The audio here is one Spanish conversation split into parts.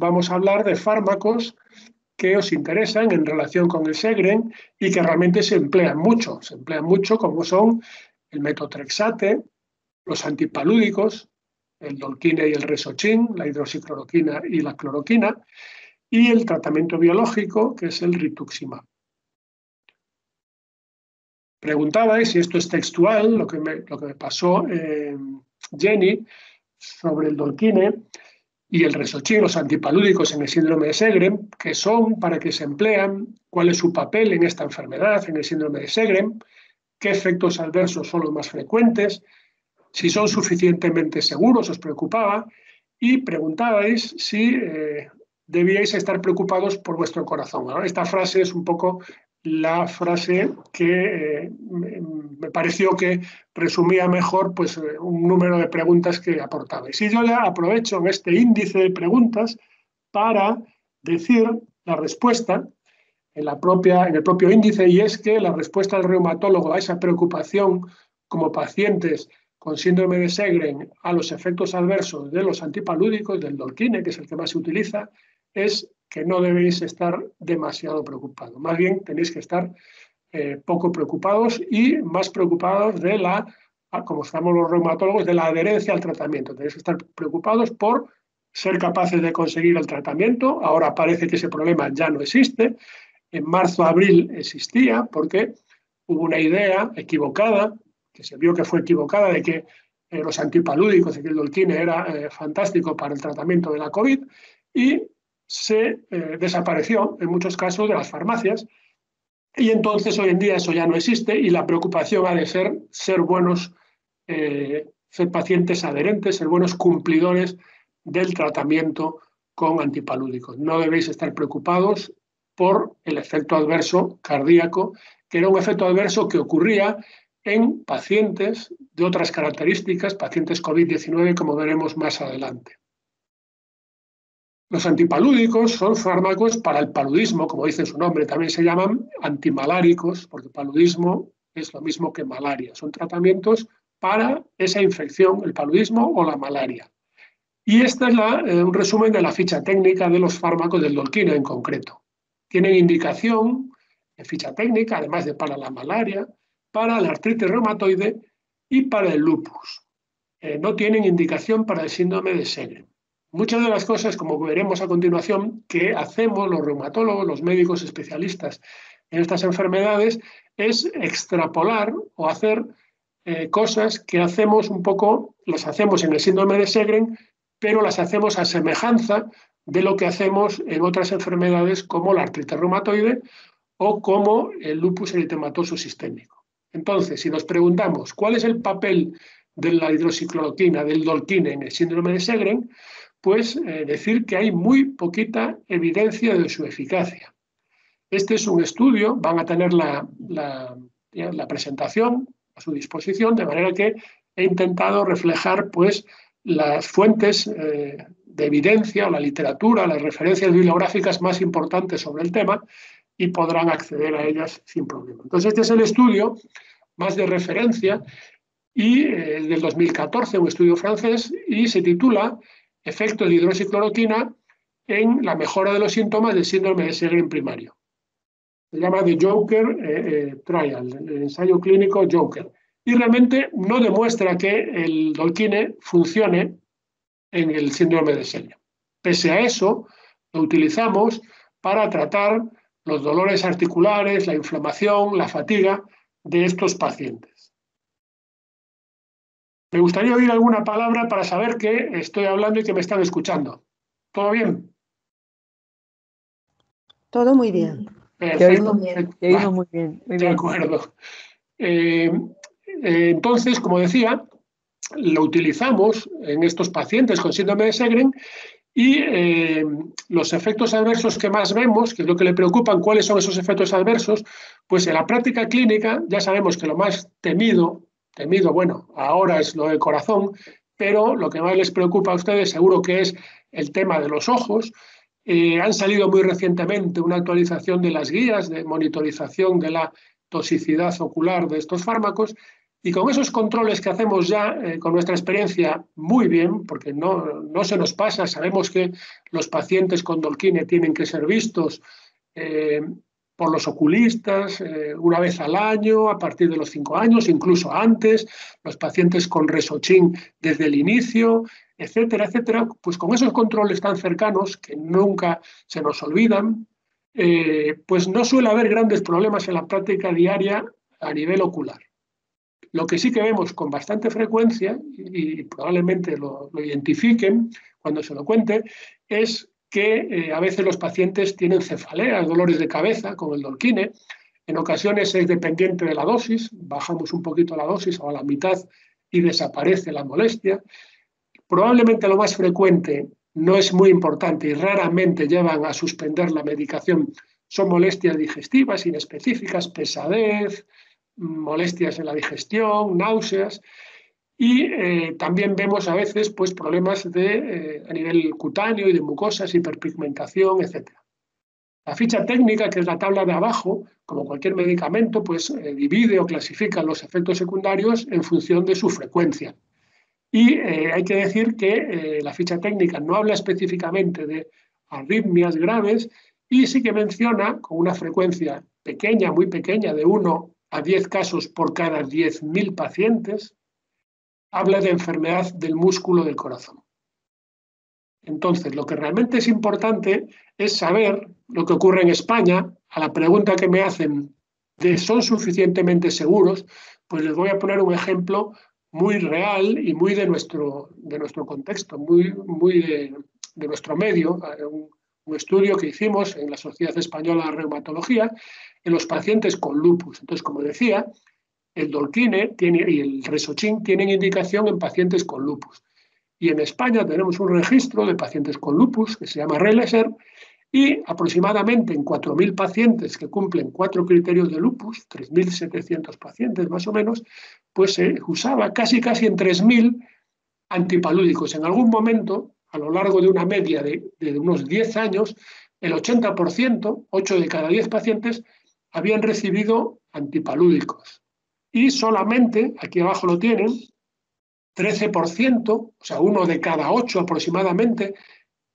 vamos a hablar de fármacos que os interesan en relación con el Sjögren y que realmente se emplean mucho, como son el metotrexate, los antipalúdicos, el Dolquine y el Resochín, la hidroxicloroquina y la cloroquina, y el tratamiento biológico, que es el rituximab. Preguntabais, y esto es textual, lo que me pasó Jenny sobre el Dolquine y el Resochín, los antipalúdicos en el síndrome de Sjögren, que son, para qué se emplean, cuál es su papel en esta enfermedad, en el síndrome de Sjögren, qué efectos adversos son los más frecuentes, si son suficientemente seguros, os preocupaba, y preguntabais si debíais estar preocupados por vuestro corazón. Ahora, esta frase es un poco la frase que me pareció que resumía mejor pues, un número de preguntas que aportabais. Y yo ya aprovecho en este índice de preguntas para decir la respuesta en el propio índice, y es que la respuesta del reumatólogo a esa preocupación como pacientes con síndrome de Sjögren a los efectos adversos de los antipalúdicos, del Dolquine, que es el que más se utiliza, es que no debéis estar demasiado preocupados. Más bien tenéis que estar poco preocupados y más preocupados de como estamos los reumatólogos, de la adherencia al tratamiento. Tenéis que estar preocupados por ser capaces de conseguir el tratamiento. Ahora parece que ese problema ya no existe. En marzo, abril existía porque hubo una idea equivocada, que se vio que fue equivocada, de que los antipalúdicos, de que el Dolquine era fantástico para el tratamiento de la COVID, y se desapareció en muchos casos de las farmacias. Y entonces hoy en día eso ya no existe y la preocupación ha de ser buenos, ser pacientes adherentes, ser buenos cumplidores del tratamiento con antipalúdicos. No debéis estar preocupados por el efecto adverso cardíaco, que era un efecto adverso que ocurría en pacientes de otras características, pacientes COVID-19, como veremos más adelante. Los antipalúdicos son fármacos para el paludismo, como dice su nombre, también se llaman antimaláricos, porque paludismo es lo mismo que malaria. Son tratamientos para esa infección, el paludismo o la malaria. Y este es un resumen de la ficha técnica de los fármacos del Dolquine en concreto. Tienen indicación en ficha técnica, además de para la malaria, para la artritis reumatoide y para el lupus. No tienen indicación para el síndrome de Sjögren. Muchas de las cosas, como veremos a continuación, que hacemos los reumatólogos, los médicos especialistas en estas enfermedades, es extrapolar o hacer cosas que hacemos un poco, las hacemos en el síndrome de Sjögren, pero las hacemos a semejanza de lo que hacemos en otras enfermedades como la artritis reumatoide o como el lupus eritematoso sistémico. Entonces, si nos preguntamos cuál es el papel de la hidroxicloroquina, del Dolquine en el síndrome de Sjögren, pues decir que hay muy poquita evidencia de su eficacia. Este es un estudio, van a tener la presentación a su disposición, de manera que he intentado reflejar pues, las fuentes de evidencia, o la literatura, las referencias bibliográficas más importantes sobre el tema, y podrán acceder a ellas sin problema. Entonces, este es el estudio más de referencia y del 2014, un estudio francés, y se titula Efectos de hidroxicloroquina en la mejora de los síntomas del síndrome de Sjögren primario. Se llama The Joker Trial, el ensayo clínico Joker. Y realmente no demuestra que el Dolquine funcione en el síndrome de Sjögren. Pese a eso, lo utilizamos para tratar los dolores articulares, la inflamación, la fatiga de estos pacientes. Me gustaría oír alguna palabra para saber que estoy hablando y que me están escuchando. ¿Todo bien? Todo muy bien. Perfecto. Te oímos muy bien. De acuerdo. Entonces, como decía, lo utilizamos en estos pacientes con síndrome de Sjögren y los efectos adversos que más vemos, que es lo que le preocupan, ¿cuáles son esos efectos adversos? Pues en la práctica clínica ya sabemos que lo más temido, bueno, ahora es lo del corazón, pero lo que más les preocupa a ustedes seguro que es el tema de los ojos. Han salido muy recientemente una actualización de las guías de monitorización de la toxicidad ocular de estos fármacos Y con esos controles que hacemos ya, con nuestra experiencia, muy bien, porque no se nos pasa, sabemos que los pacientes con Dolquine tienen que ser vistos por los oculistas una vez al año, a partir de los 5 años, incluso antes, los pacientes con Resochín desde el inicio, etcétera, etcétera. Pues con esos controles tan cercanos, que nunca se nos olvidan, pues no suele haber grandes problemas en la práctica diaria a nivel ocular. Lo que sí que vemos con bastante frecuencia, y probablemente lo identifiquen cuando se lo cuente, es que a veces los pacientes tienen cefaleas, dolores de cabeza con el Dolquine. En ocasiones es dependiente de la dosis, bajamos un poquito la dosis o a la mitad y desaparece la molestia. Probablemente lo más frecuente, no es muy importante y raramente llevan a suspender la medicación, son molestias digestivas inespecíficas, pesadez, molestias en la digestión, náuseas, y también vemos a veces pues, problemas a nivel cutáneo y de mucosas, hiperpigmentación, etc. La ficha técnica, que es la tabla de abajo, como cualquier medicamento, pues divide o clasifica los efectos secundarios en función de su frecuencia. Y hay que decir que la ficha técnica no habla específicamente de arritmias graves y sí que menciona con una frecuencia pequeña, muy pequeña, de 1 a 10 casos por cada 10.000 pacientes, habla de enfermedad del músculo del corazón. Entonces, lo que realmente es importante es saber lo que ocurre en España. A la pregunta que me hacen de ¿son suficientemente seguros? Pues les voy a poner un ejemplo muy real y muy de nuestro contexto, muy de nuestro medio, un estudio que hicimos en la Sociedad Española de Reumatología en los pacientes con lupus. Entonces, como decía, el Dolquine y el Resochín tienen indicación en pacientes con lupus. Y en España tenemos un registro de pacientes con lupus que se llama RELESER, y aproximadamente en 4.000 pacientes que cumplen 4 criterios de lupus, 3.700 pacientes más o menos, pues se usaba casi en 3.000 antipalúdicos. En algún momento, a lo largo de una media de unos 10 años, el 80%, 8 de cada 10 pacientes, habían recibido antipalúdicos. Y solamente, aquí abajo lo tienen, 13%, o sea, 1 de cada 8 aproximadamente,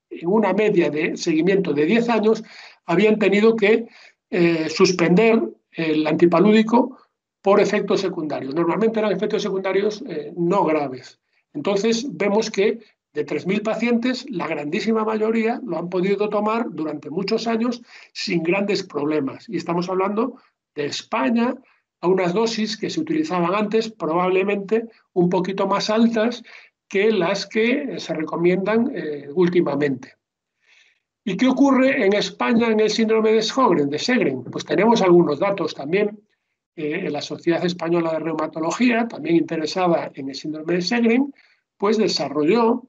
en una media de seguimiento de 10 años, habían tenido que suspender el antipalúdico por efectos secundarios. Normalmente eran efectos secundarios no graves. Entonces, vemos que de 3.000 pacientes, la grandísima mayoría lo han podido tomar durante muchos años sin grandes problemas. Y estamos hablando de España, a unas dosis que se utilizaban antes, probablemente un poquito más altas que las que se recomiendan últimamente. ¿Y qué ocurre en España en el síndrome de Sjögren? Pues tenemos algunos datos también. En la Sociedad Española de Reumatología, también interesada en el síndrome de Sjögren, pues desarrolló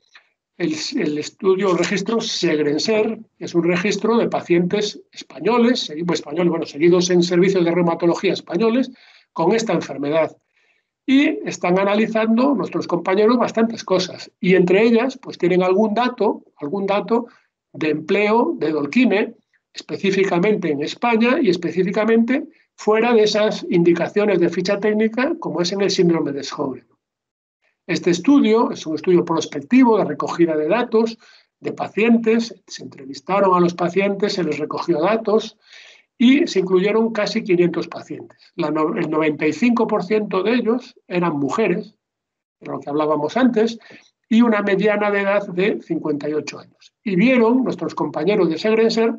el estudio, el registro Sjögren-SER, que es un registro de pacientes españoles, seguidos en servicios de reumatología españoles, con esta enfermedad. Y están analizando nuestros compañeros bastantes cosas. Y entre ellas, pues tienen algún dato de empleo de Dolquine, específicamente en España y específicamente fuera de esas indicaciones de ficha técnica, como es en el síndrome de Sjögren. Este estudio es un estudio prospectivo de recogida de datos de pacientes. Se entrevistaron a los pacientes, se les recogió datos y se incluyeron casi 500 pacientes. El 95% de ellos eran mujeres, de lo que hablábamos antes, y una mediana de edad de 58 años. Y vieron nuestros compañeros de Sjögren-SER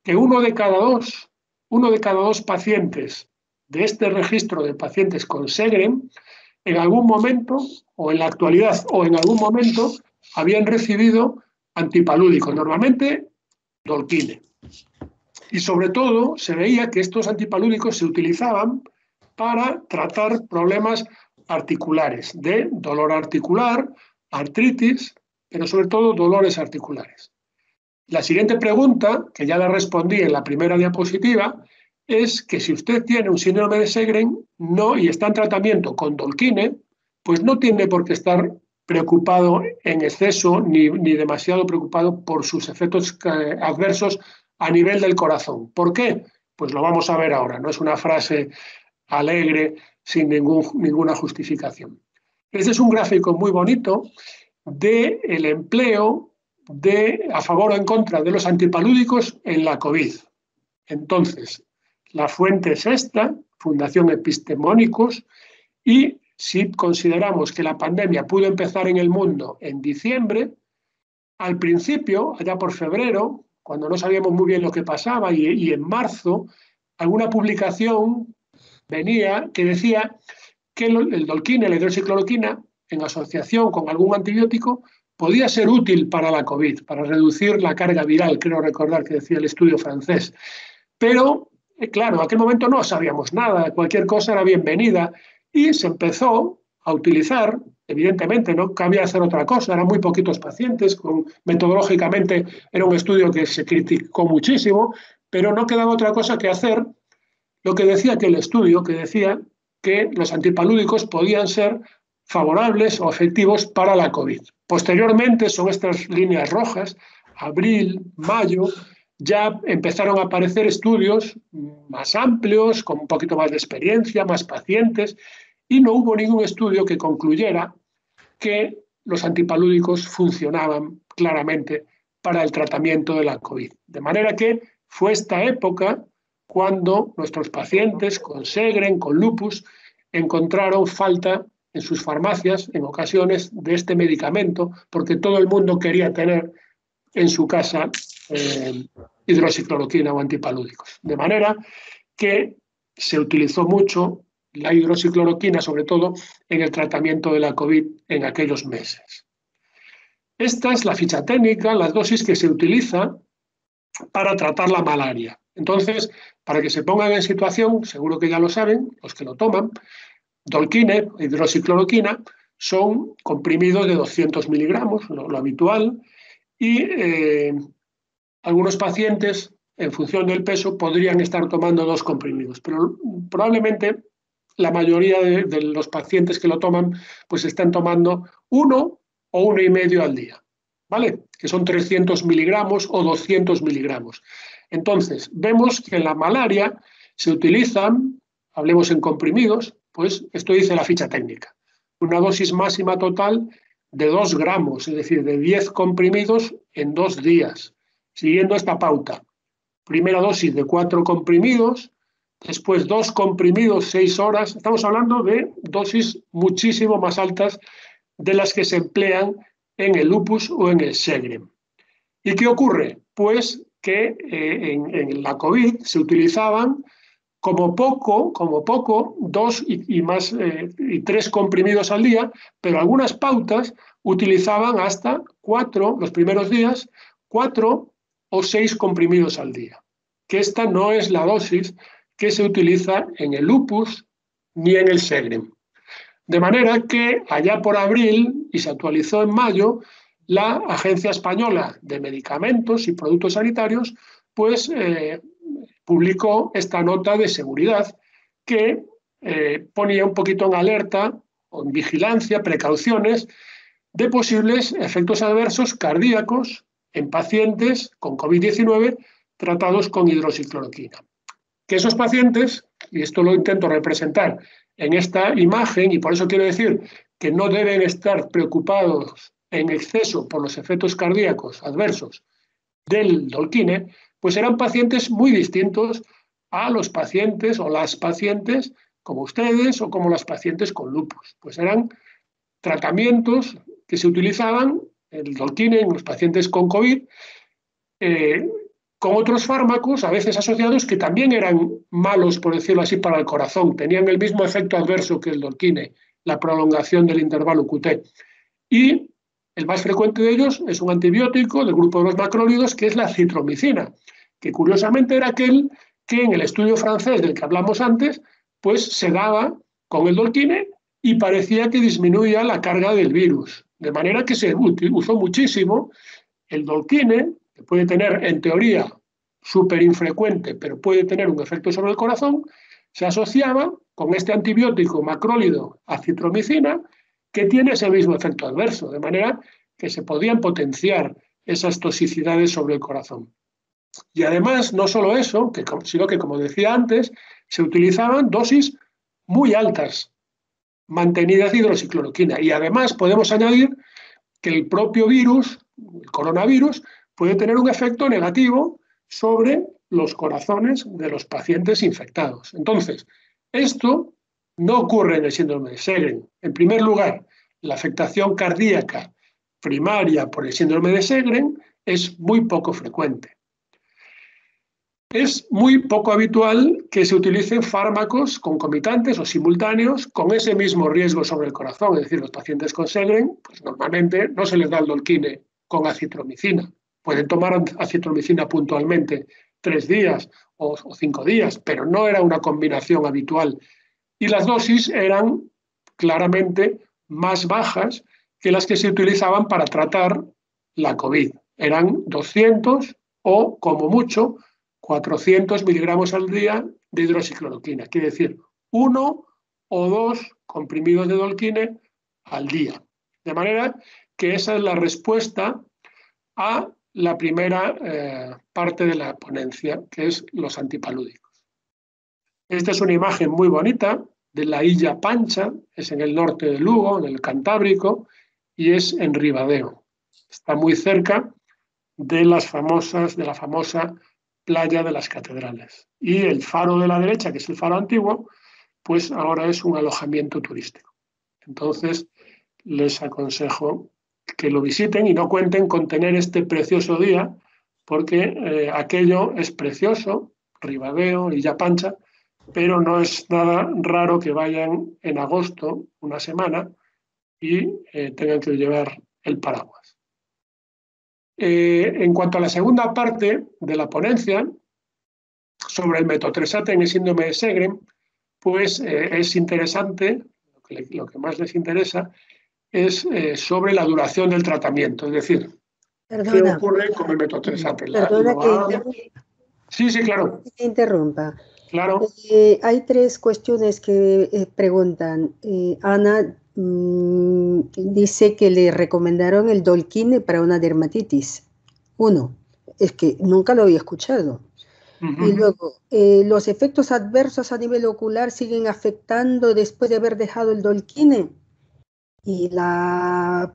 que uno de cada dos pacientes de este registro de pacientes con Sjögren, en algún momento, o en la actualidad, o en algún momento, habían recibido antipalúdicos, normalmente Dolquine. Y sobre todo se veía que estos antipalúdicos se utilizaban para tratar problemas articulares, de dolor articular, artritis, pero sobre todo dolores articulares. La siguiente pregunta, que ya la respondí en la primera diapositiva, es que si usted tiene un síndrome de Sjögren y está en tratamiento con Dolquine, pues no tiene por qué estar preocupado en exceso ni demasiado preocupado por sus efectos adversos a nivel del corazón. ¿Por qué? Pues lo vamos a ver ahora. No es una frase alegre sin ninguna justificación. Este es un gráfico muy bonito del empleo a favor o en contra de los antipalúdicos en la COVID. Entonces, la fuente es esta, Fundación Epistemónicos, y si consideramos que la pandemia pudo empezar en el mundo en diciembre, al principio, allá por febrero, cuando no sabíamos muy bien lo que pasaba, y en marzo, alguna publicación venía que decía que el Dolquine, la hidroxicloroquina, en asociación con algún antibiótico, podía ser útil para la COVID, para reducir la carga viral, creo recordar que decía el estudio francés. Pero, claro, en aquel momento no sabíamos nada, cualquier cosa era bienvenida, y se empezó a utilizar, evidentemente, no cabía hacer otra cosa, eran muy poquitos pacientes, metodológicamente era un estudio que se criticó muchísimo, pero no quedaba otra cosa que hacer lo que decía aquel estudio, que decía que los antipalúdicos podían ser favorables o efectivos para la COVID. Posteriormente, son estas líneas rojas, abril, mayo, ya empezaron a aparecer estudios más amplios, con un poquito más de experiencia, más pacientes, y no hubo ningún estudio que concluyera que los antipalúdicos funcionaban claramente para el tratamiento de la COVID. De manera que fue esta época cuando nuestros pacientes con Sjögren, con lupus, encontraron falta en sus farmacias, en ocasiones, de este medicamento, porque todo el mundo quería tener en su casa hidroxicloroquina o antipalúdicos. De manera que se utilizó mucho la hidroxicloroquina, sobre todo en el tratamiento de la COVID en aquellos meses. Esta es la ficha técnica, las dosis que se utiliza para tratar la malaria. Entonces, para que se pongan en situación, seguro que ya lo saben, los que lo toman, Dolquine, hidroxicloroquina, son comprimidos de 200 miligramos, lo habitual, y algunos pacientes, en función del peso, podrían estar tomando 2 comprimidos, pero probablemente la mayoría de los pacientes que lo toman pues están tomando 1 o 1,5 al día, ¿vale? Que son 300 miligramos o 200 miligramos. Entonces, vemos que en la malaria se utilizan, hablemos en comprimidos, pues esto dice la ficha técnica, una dosis máxima total de 2 gramos, es decir, de 10 comprimidos en 2 días, siguiendo esta pauta. Primera dosis de 4 comprimidos, después 2 comprimidos 6 horas. Estamos hablando de dosis muchísimo más altas de las que se emplean en el lupus o en el Sjögren. ¿Y qué ocurre? Pues que en la COVID se utilizaban como poco 2 y 3 comprimidos al día, pero algunas pautas utilizaban hasta 4, los primeros días, 4 o 6 comprimidos al día. Que esta no es la dosis que se utiliza en el lupus ni en el Sjögren. De manera que allá por abril, y se actualizó en mayo, la Agencia Española de Medicamentos y Productos Sanitarios pues publicó esta nota de seguridad que ponía un poquito en alerta, o en vigilancia, precauciones de posibles efectos adversos cardíacos en pacientes con COVID-19 tratados con hidroxicloroquina. Que esos pacientes, y esto lo intento representar en esta imagen, y por eso quiero decir que no deben estar preocupados en exceso por los efectos cardíacos adversos del Dolquine, pues eran pacientes muy distintos a los pacientes o las pacientes como ustedes o como las pacientes con lupus. Pues eran tratamientos que se utilizaban, el Dolquine en los pacientes con COVID, con otros fármacos, a veces asociados, que también eran malos, por decirlo así, para el corazón. Tenían el mismo efecto adverso que el Dolquine, la prolongación del intervalo QT. Y el más frecuente de ellos es un antibiótico del grupo de los macrólidos, que es la citromicina, que curiosamente era aquel que en el estudio francés del que hablamos antes, pues se daba con el Dolquine y parecía que disminuía la carga del virus. De manera que se usó muchísimo el Dolquine, que puede tener, en teoría, súper infrecuente, pero puede tener un efecto sobre el corazón, se asociaba con este antibiótico macrólido acitromicina, que tiene ese mismo efecto adverso, de manera que se podían potenciar esas toxicidades sobre el corazón. Y además, no solo eso, sino que, como decía antes, se utilizaban dosis muy altas mantenidas de hidroxicloroquina. Y además podemos añadir que el propio virus, el coronavirus, puede tener un efecto negativo sobre los corazones de los pacientes infectados. Entonces, esto no ocurre en el síndrome de Sjögren. En primer lugar, la afectación cardíaca primaria por el síndrome de Sjögren es muy poco frecuente. Es muy poco habitual que se utilicen fármacos concomitantes o simultáneos con ese mismo riesgo sobre el corazón. Es decir, los pacientes con Sjögren, pues normalmente no se les da el Dolquine con acitromicina. Pueden tomar acitromicina puntualmente 3 días o 5 días, pero no era una combinación habitual. Y las dosis eran claramente más bajas que las que se utilizaban para tratar la COVID. Eran 200 o, como mucho, 400 miligramos al día de hidroxicloroquina. Quiere decir, 1 o 2 comprimidos de Dolquine al día. De manera que esa es la respuesta a la primera parte de la ponencia, que es los antipalúdicos. Esta es una imagen muy bonita de la Illa Pancha, es en el norte de Lugo, en el Cantábrico, y es en Ribadeo. Está muy cerca de la famosa playa de las Catedrales. Y el faro de la derecha, que es el faro antiguo, pues ahora es un alojamiento turístico. Entonces, les aconsejo que lo visiten y no cuenten con tener este precioso día, porque aquello es precioso, Ribadeo, Illa Pancha, pero no es nada raro que vayan en agosto, una semana, y tengan que llevar el paraguas. En cuanto a la segunda parte de la ponencia, sobre el metotrexate en el síndrome de Sjögren, pues es interesante, lo que más les interesa, es sobre la duración del tratamiento, es decir, ¿qué ocurre con el metotrexate? Perdona que interrumpa. Sí, claro. Que interrumpa. Claro. Hay 3 cuestiones que preguntan. Ana dice que le recomendaron el Dolquine para una dermatitis. 1, es que nunca lo había escuchado. Y luego, ¿los efectos adversos a nivel ocular siguen afectando después de haber dejado el Dolquine? Y la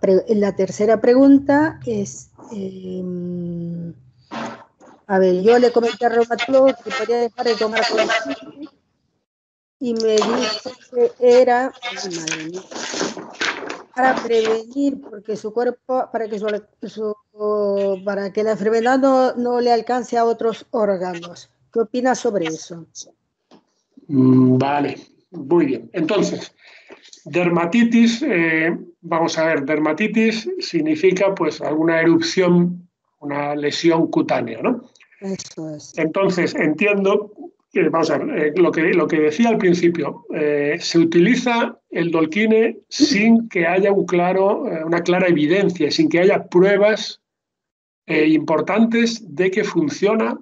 tercera pregunta es, a ver, yo le comenté al reumatólogo que podía dejar de tomar Dolquine y me dijo que era, madre mía, para prevenir, porque su cuerpo, para que la enfermedad no le alcance a otros órganos. ¿Qué opinas sobre eso? Vale, muy bien. Entonces, dermatitis, vamos a ver, dermatitis significa pues alguna erupción, una lesión cutánea, ¿no? Eso es. Entonces, entiendo que, vamos a ver, lo que decía al principio, se utiliza el Dolquine sin que haya una clara evidencia, sin que haya pruebas importantes de que funciona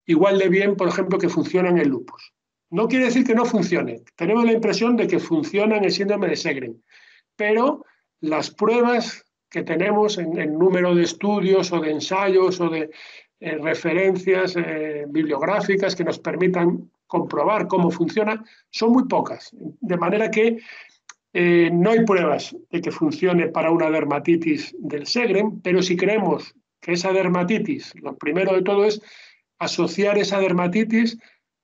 igual de bien, por ejemplo, que funciona en el lupus. No quiere decir que no funcione. Tenemos la impresión de que funciona en el síndrome de Sjögren, pero las pruebas que tenemos en número de estudios o de ensayos o de referencias bibliográficas que nos permitan comprobar cómo funciona son muy pocas. De manera que no hay pruebas de que funcione para una dermatitis del Sjögren, pero si creemos que esa dermatitis, lo primero de todo es asociar esa dermatitis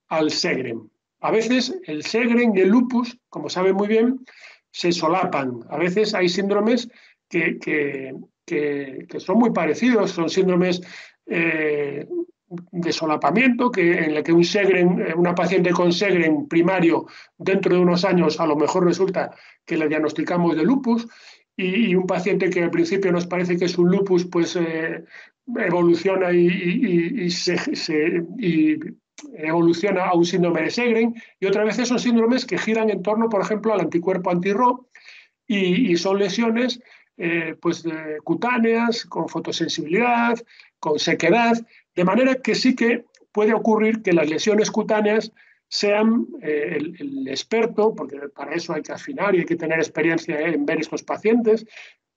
al Sjögren. A veces el Sjögren y el lupus, como saben muy bien, se solapan. A veces hay síndromes que son muy parecidos, son síndromes de solapamiento, en el que una paciente con Sjögren primario dentro de unos años a lo mejor resulta que le diagnosticamos de lupus, y un paciente que al principio nos parece que es un lupus, pues evoluciona y evoluciona a un síndrome de Sjögren, y otras veces son síndromes que giran en torno, por ejemplo, al anticuerpo anti-Ro, y son lesiones cutáneas, con fotosensibilidad, con sequedad, de manera que sí que puede ocurrir que las lesiones cutáneas sean el experto, porque para eso hay que afinar y hay que tener experiencia en ver estos pacientes,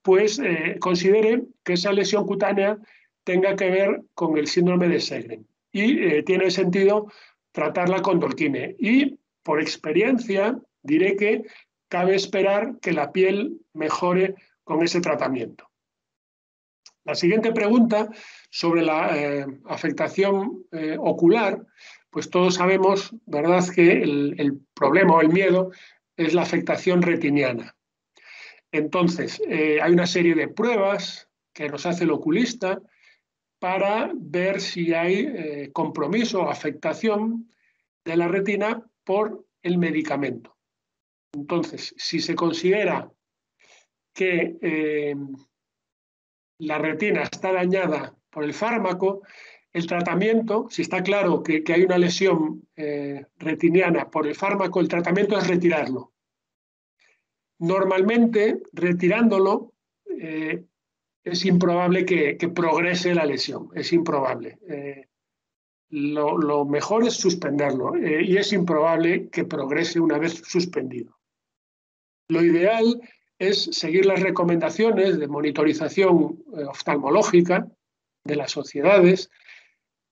pues considere que esa lesión cutánea tenga que ver con el síndrome de Sjögren. Y tiene sentido tratarla con Dolquine. Y por experiencia, Diré que cabe esperar que la piel mejore con ese tratamiento. La siguiente pregunta sobre la afectación ocular, pues todos sabemos, ¿verdad?, que el problema o el miedo es la afectación retiniana. Entonces, hay una serie de pruebas que nos hace el oculista para ver si hay compromiso o afectación de la retina por el medicamento. Entonces, si se considera que la retina está dañada por el fármaco, el tratamiento, si está claro que hay una lesión retiniana por el fármaco, el tratamiento es retirarlo. Normalmente, retirándolo, es improbable que progrese la lesión, es improbable. Lo mejor es suspenderlo y es improbable que progrese una vez suspendido. Lo ideal es seguir las recomendaciones de monitorización oftalmológica de las sociedades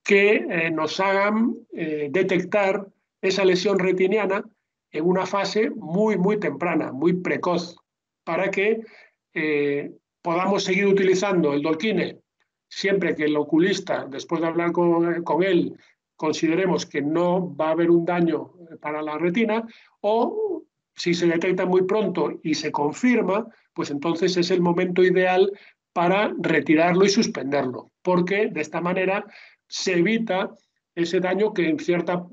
que nos hagan detectar esa lesión retiniana en una fase muy, muy temprana, muy precoz, para que podamos seguir utilizando el Dolquine siempre que el oculista, después de hablar con él, consideremos que no va a haber un daño para la retina, o si se detecta muy pronto y se confirma, pues entonces es el momento ideal para retirarlo y suspenderlo, porque de esta manera se evita ese daño que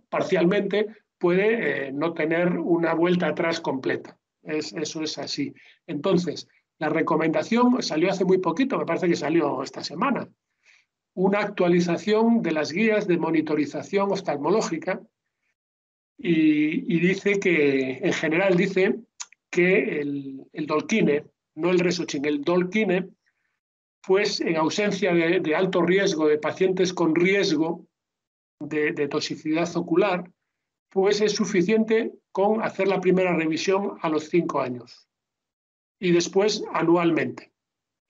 parcialmente puede no tener una vuelta atrás completa. Eso es así. Entonces, la recomendación salió hace muy poquito, me parece que salió esta semana, una actualización de las guías de monitorización oftalmológica y dice que, en general, dice que el Dolquine, no el Resochine, el Dolquine, pues en ausencia de alto riesgo de pacientes con riesgo de toxicidad ocular, pues es suficiente con hacer la primera revisión a los 5 años y después anualmente,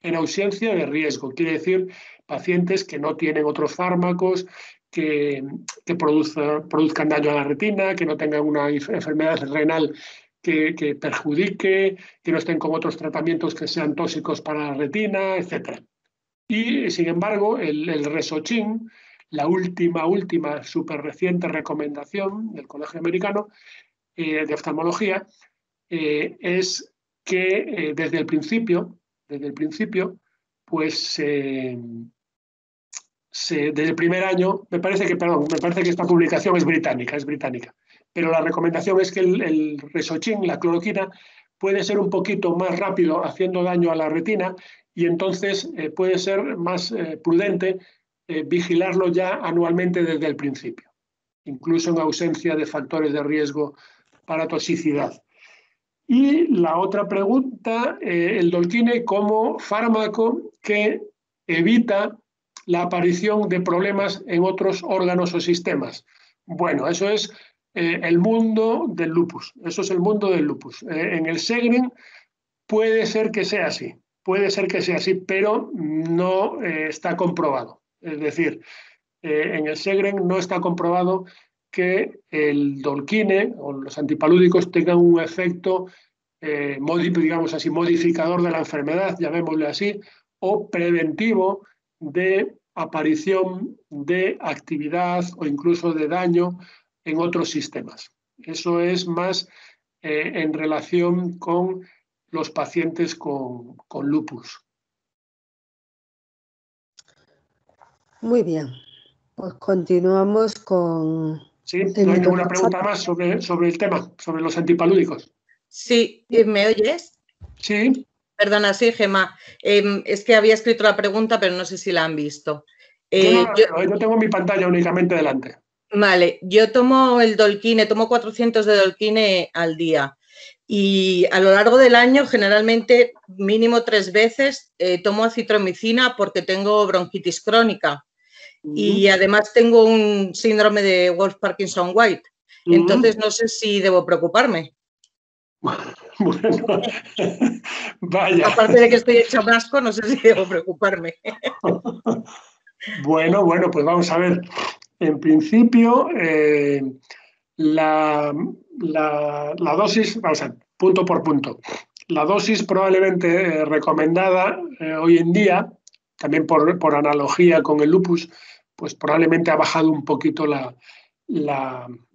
en ausencia de riesgo. Quiere decir, pacientes que no tienen otros fármacos, que produzcan daño a la retina, que no tengan una enfermedad renal que perjudique, que no estén con otros tratamientos que sean tóxicos para la retina, etc. Y, sin embargo, el Resochine, la última súper reciente recomendación del Colegio Americano de Oftalmología, es que desde el principio, pues desde el primer año, me parece que esta publicación es británica, pero la recomendación es que el Resochine, la cloroquina, puede ser un poquito más rápido haciendo daño a la retina y entonces puede ser más prudente vigilarlo ya anualmente desde el principio, incluso en ausencia de factores de riesgo para toxicidad. Y la otra pregunta, el Dolquine como fármaco que evita la aparición de problemas en otros órganos o sistemas. Bueno, eso es el mundo del lupus. Eso es el mundo del lupus. En el Sjögren puede ser que sea así, pero no está comprobado. Es decir, en el Sjögren no está comprobado que el Dolquine o los antipalúdicos tengan un efecto digamos así, modificador de la enfermedad, llamémosle así, o preventivo de aparición de actividad o incluso de daño en otros sistemas. Eso es más en relación con los pacientes con lupus. Muy bien, pues continuamos con... Sí, no hay ninguna pregunta más sobre el tema, sobre los antipalúdicos. Sí, ¿me oyes? Sí. Perdona, sí, Gemma. Es que había escrito la pregunta, pero no sé si la han visto. Yo tengo mi pantalla únicamente delante. Vale, yo tomo el Dolquine, tomo 400 de Dolquine al día y a lo largo del año generalmente mínimo 3 veces tomo acitromicina porque tengo bronquitis crónica y además tengo un síndrome de Wolff-Parkinson-White. Entonces no sé si debo preocuparme. Bueno, vaya. Aparte de que estoy hecha un asco, no sé si debo preocuparme. Bueno, pues vamos a ver. En principio, La dosis, vamos a ver, punto por punto. La dosis probablemente recomendada hoy en día, también por analogía con el lupus, pues probablemente ha bajado un poquito la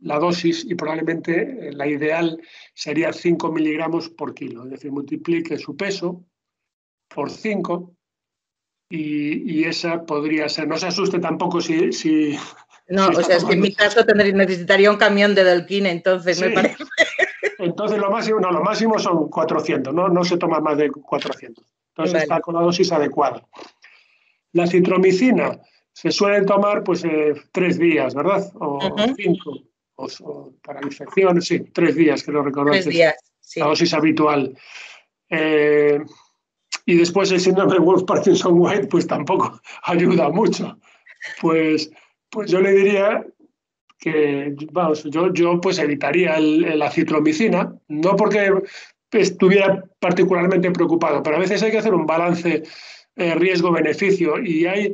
dosis y probablemente la ideal sería 5 miligramos por kilo. Es decir, multiplique su peso por 5 y esa podría ser. No se asuste tampoco si no, o sea, es que en mi caso necesitaría un camión de Dolquine, entonces sí. Me parece. Entonces lo máximo son 400, no se toma más de 400. Entonces vale. Está con la dosis adecuada. La citromicina se suele tomar pues 3 días, ¿verdad? O 5, o para infecciones, sí, 3 días, creo recordar. 3 días, sí. La dosis habitual. Y después el síndrome de Wolff-Parkinson-White pues tampoco ayuda mucho. Pues yo le diría que, vamos, yo pues evitaría la citromicina, no porque estuviera particularmente preocupado, pero a veces hay que hacer un balance riesgo-beneficio y hay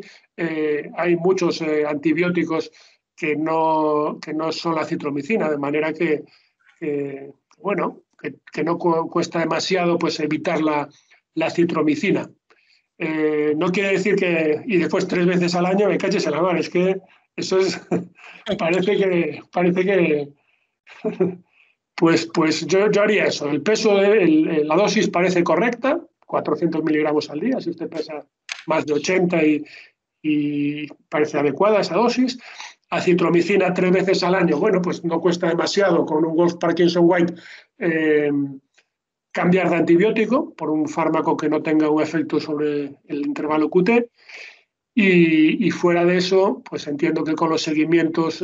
muchos antibióticos que no son la citromicina, de manera que no cuesta demasiado pues evitar la citromicina. No quiere decir que, y después 3 veces al año me caches en la mar, es que eso es, parece que pues yo haría eso. El peso, la dosis parece correcta, 400 miligramos al día, si usted pesa más de 80 y parece adecuada esa dosis. Acitromicina 3 veces al año, bueno, pues no cuesta demasiado con un Wolff-Parkinson-White cambiar de antibiótico por un fármaco que no tenga un efecto sobre el intervalo QT. Y fuera de eso, pues entiendo que con los seguimientos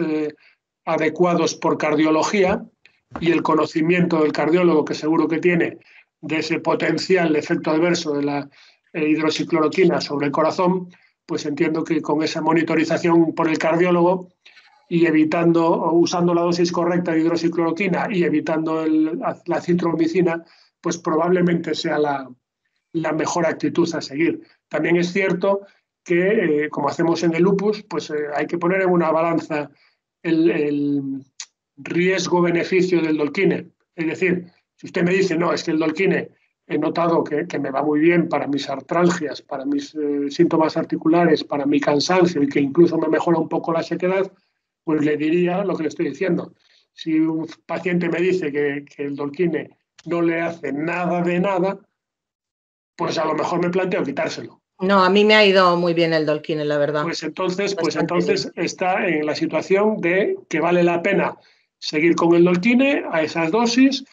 adecuados por cardiología y el conocimiento del cardiólogo que seguro que tiene de ese potencial efecto adverso de la hidroxicloroquina sobre el corazón, pues entiendo que con esa monitorización por el cardiólogo y usando la dosis correcta de hidroxicloroquina y evitando la citromicina, pues probablemente sea la mejor actitud a seguir. También es cierto que, como hacemos en el lupus, pues hay que poner en una balanza el riesgo-beneficio del Dolquine. Es decir, si usted me dice, no, es que el Dolquine he notado que me va muy bien para mis artralgias, para mis síntomas articulares, para mi cansancio y que incluso me mejora un poco la sequedad, pues le diría lo que le estoy diciendo. Si un paciente me dice que el Dolquine no le hace nada de nada, pues a lo mejor me planteo quitárselo. No, a mí me ha ido muy bien el Dolquine, la verdad. Pues entonces está en la situación de que vale la pena seguir con el Dolquine a esas dosis.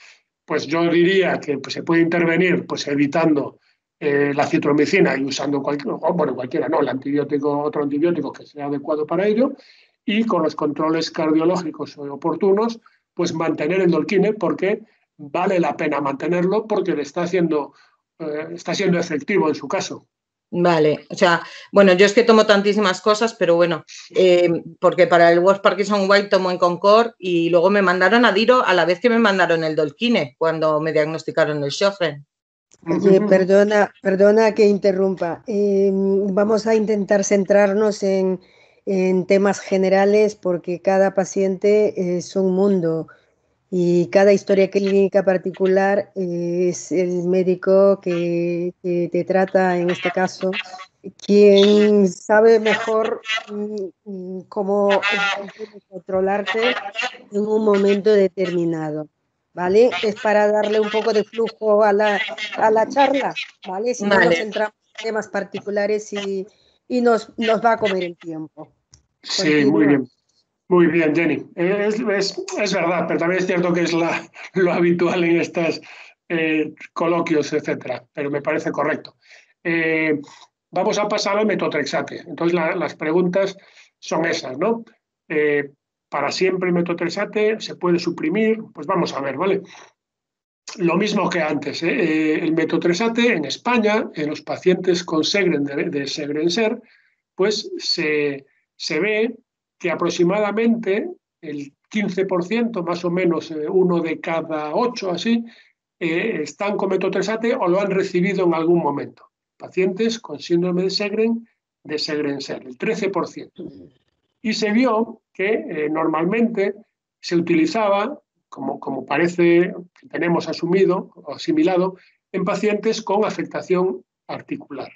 Pues yo diría que pues, se puede intervenir pues evitando la citromicina y usando cualquiera, no, otro antibiótico que sea adecuado para ello, y con los controles cardiológicos oportunos, pues mantener el Dolquine porque vale la pena mantenerlo porque le está siendo efectivo en su caso. Vale, o sea, bueno, yo es que tomo tantísimas cosas, pero bueno, porque para el Wolff-Parkinson-White tomo en Concord y luego me mandaron a Diro a la vez que me mandaron el Dolquine cuando me diagnosticaron el Sjögren. Oye, perdona que interrumpa. Vamos a intentar centrarnos en temas generales porque cada paciente es un mundo. Y cada historia clínica particular es el médico que te trata, en este caso, quien sabe mejor cómo controlarte en un momento determinado, ¿vale? Es para darle un poco de flujo a la charla, ¿vale? Si no nos centramos en temas particulares y nos va a comer el tiempo. Sí, continúa. Muy bien. Muy bien, Jenny. Es verdad, pero también es cierto que es lo habitual en estos coloquios, etcétera, pero me parece correcto. Vamos a pasar al metotrexate. Entonces, las preguntas son esas, ¿no? ¿Para siempre el metotrexate se puede suprimir? Pues vamos a ver, ¿vale? Lo mismo que antes, el metotrexate en España, en los pacientes con Sjögren de Sjögren-Ser, pues se ve que aproximadamente el 15%, más o menos 1 de cada 8, así, están con metotrexate o lo han recibido en algún momento. Pacientes con síndrome de Sjögren-Ser, el 13%. Y se vio que normalmente se utilizaba, como parece que tenemos asumido o asimilado, en pacientes con afectación articular.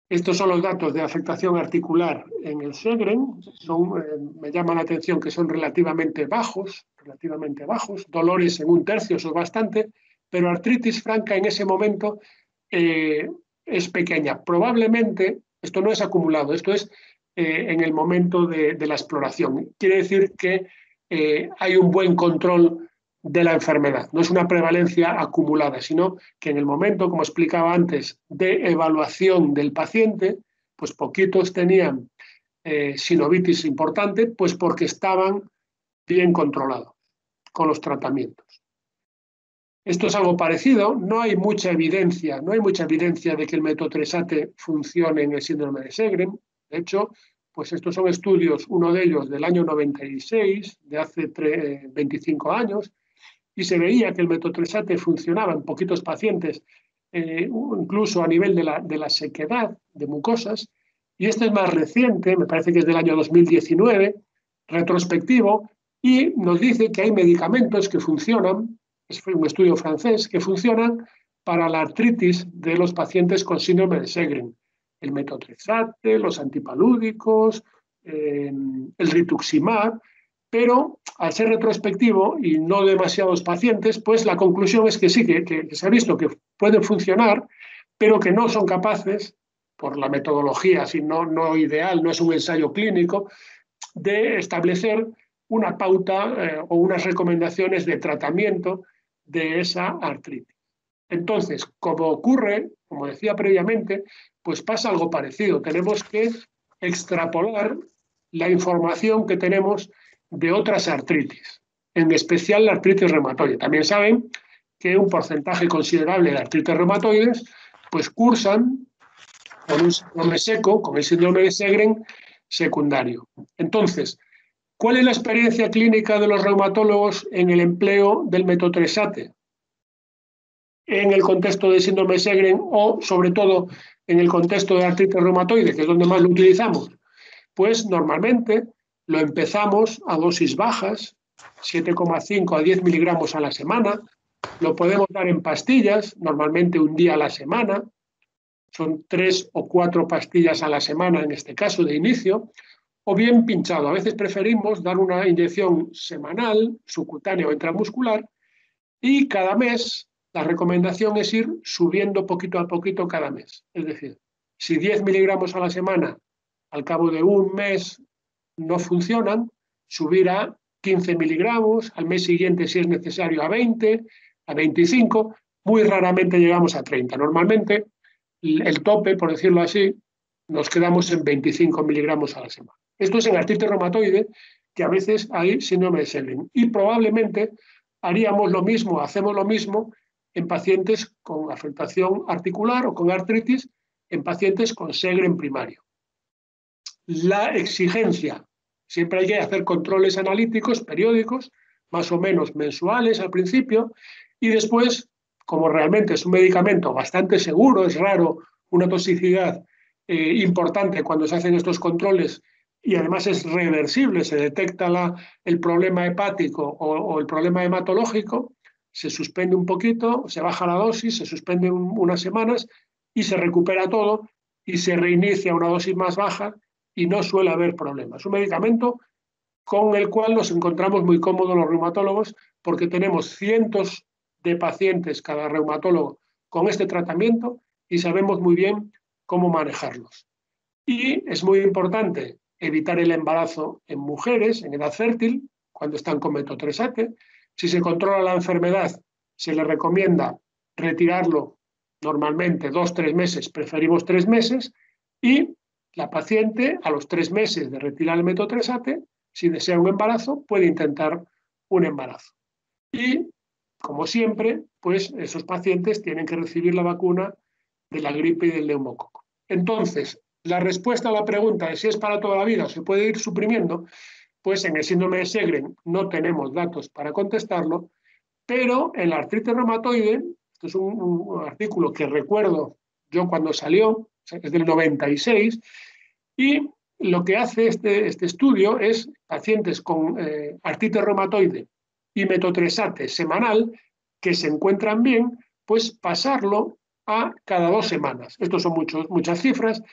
Estos son los datos de afectación articular en el Sjögren. Me llama la atención que son relativamente bajos, dolores en 1/3, eso es bastante, pero artritis franca en ese momento es pequeña. Probablemente, esto no es acumulado, esto es en el momento de la exploración. Quiere decir que hay un buen control de la enfermedad. No es una prevalencia acumulada, sino que en el momento, como explicaba antes, de evaluación del paciente, pues poquitos tenían sinovitis importante, pues porque estaban bien controlados con los tratamientos. Esto es algo parecido, no hay mucha evidencia de que el metotrexate funcione en el síndrome de Sjögren. De hecho, pues estos son estudios, uno de ellos del año 96, de hace 25 años, y se veía que el metotrexate funcionaba en poquitos pacientes, incluso a nivel de la sequedad de mucosas, y este es más reciente, me parece que es del año 2019, retrospectivo, y nos dice que hay medicamentos que funcionan, es un estudio francés, que funcionan para la artritis de los pacientes con síndrome de Sjögren. El metotrexate, los antipalúdicos, el rituximab, pero al ser retrospectivo y no demasiados pacientes, pues la conclusión es que sí, que se ha visto que pueden funcionar, pero que no son capaces, por la metodología, si no ideal, no es un ensayo clínico, de establecer una pauta o unas recomendaciones de tratamiento de esa artritis. Entonces, como ocurre, como decía previamente, pues pasa algo parecido. Tenemos que extrapolar la información que tenemos de otras artritis, en especial la artritis reumatoide. También saben que un porcentaje considerable de artritis reumatoides pues cursan con un síndrome seco, con el síndrome de Sjögren secundario. Entonces, ¿cuál es la experiencia clínica de los reumatólogos en el empleo del metotrexate en el contexto de síndrome de Sjögren o, sobre todo, en el contexto de artritis reumatoide, que es donde más lo utilizamos? Pues normalmente lo empezamos a dosis bajas, 7,5 a 10 miligramos a la semana, lo podemos dar en pastillas, normalmente un día a la semana, son 3 o 4 pastillas a la semana en este caso de inicio, o bien pinchado. A veces preferimos dar una inyección semanal, subcutánea o intramuscular, y cada mes la recomendación es ir subiendo poquito a poquito cada mes. Es decir, si 10 miligramos a la semana al cabo de un mes no funcionan, subir a 15 miligramos, al mes siguiente si es necesario a 20, a 25, muy raramente llegamos a 30. Normalmente el tope, por decirlo así, nos quedamos en 25 miligramos a la semana. Esto es en artritis reumatoide, que a veces hay síndrome de Sjögren. Y probablemente haríamos lo mismo, hacemos lo mismo en pacientes con afectación articular o con artritis, en pacientes con Sjögren primario. La exigencia, siempre hay que hacer controles analíticos periódicos, más o menos mensuales al principio, y después, como realmente es un medicamento bastante seguro, es raro una toxicidad importante cuando se hacen estos controles y además es reversible, se detecta el problema hepático o el problema hematológico, se suspende un poquito, se baja la dosis, se suspende unas semanas y se recupera todo y se reinicia una dosis más baja y no suele haber problemas. Es un medicamento con el cual nos encontramos muy cómodos los reumatólogos porque tenemos cientos de pacientes cada reumatólogo con este tratamiento y sabemos muy bien cómo manejarlos. Y es muy importante evitar el embarazo en mujeres en edad fértil cuando están con metotrexate. Si se controla la enfermedad, se le recomienda retirarlo normalmente 2-3 meses, preferimos 3 meses, y la paciente a los 3 meses de retirar el metotrexate, si desea un embarazo, puede intentar un embarazo. Y, como siempre, pues esos pacientes tienen que recibir la vacuna de la gripe y del neumococo. Entonces, la respuesta a la pregunta de si es para toda la vida o se puede ir suprimiendo, pues en el síndrome de Sjögren no tenemos datos para contestarlo, pero en la artritis reumatoide, esto es un artículo que recuerdo yo cuando salió, es del 96, y lo que hace este estudio es pacientes con artritis reumatoide y metotrexate semanal que se encuentran bien, pues pasarlo a cada 2 semanas. Estos son muchas cifras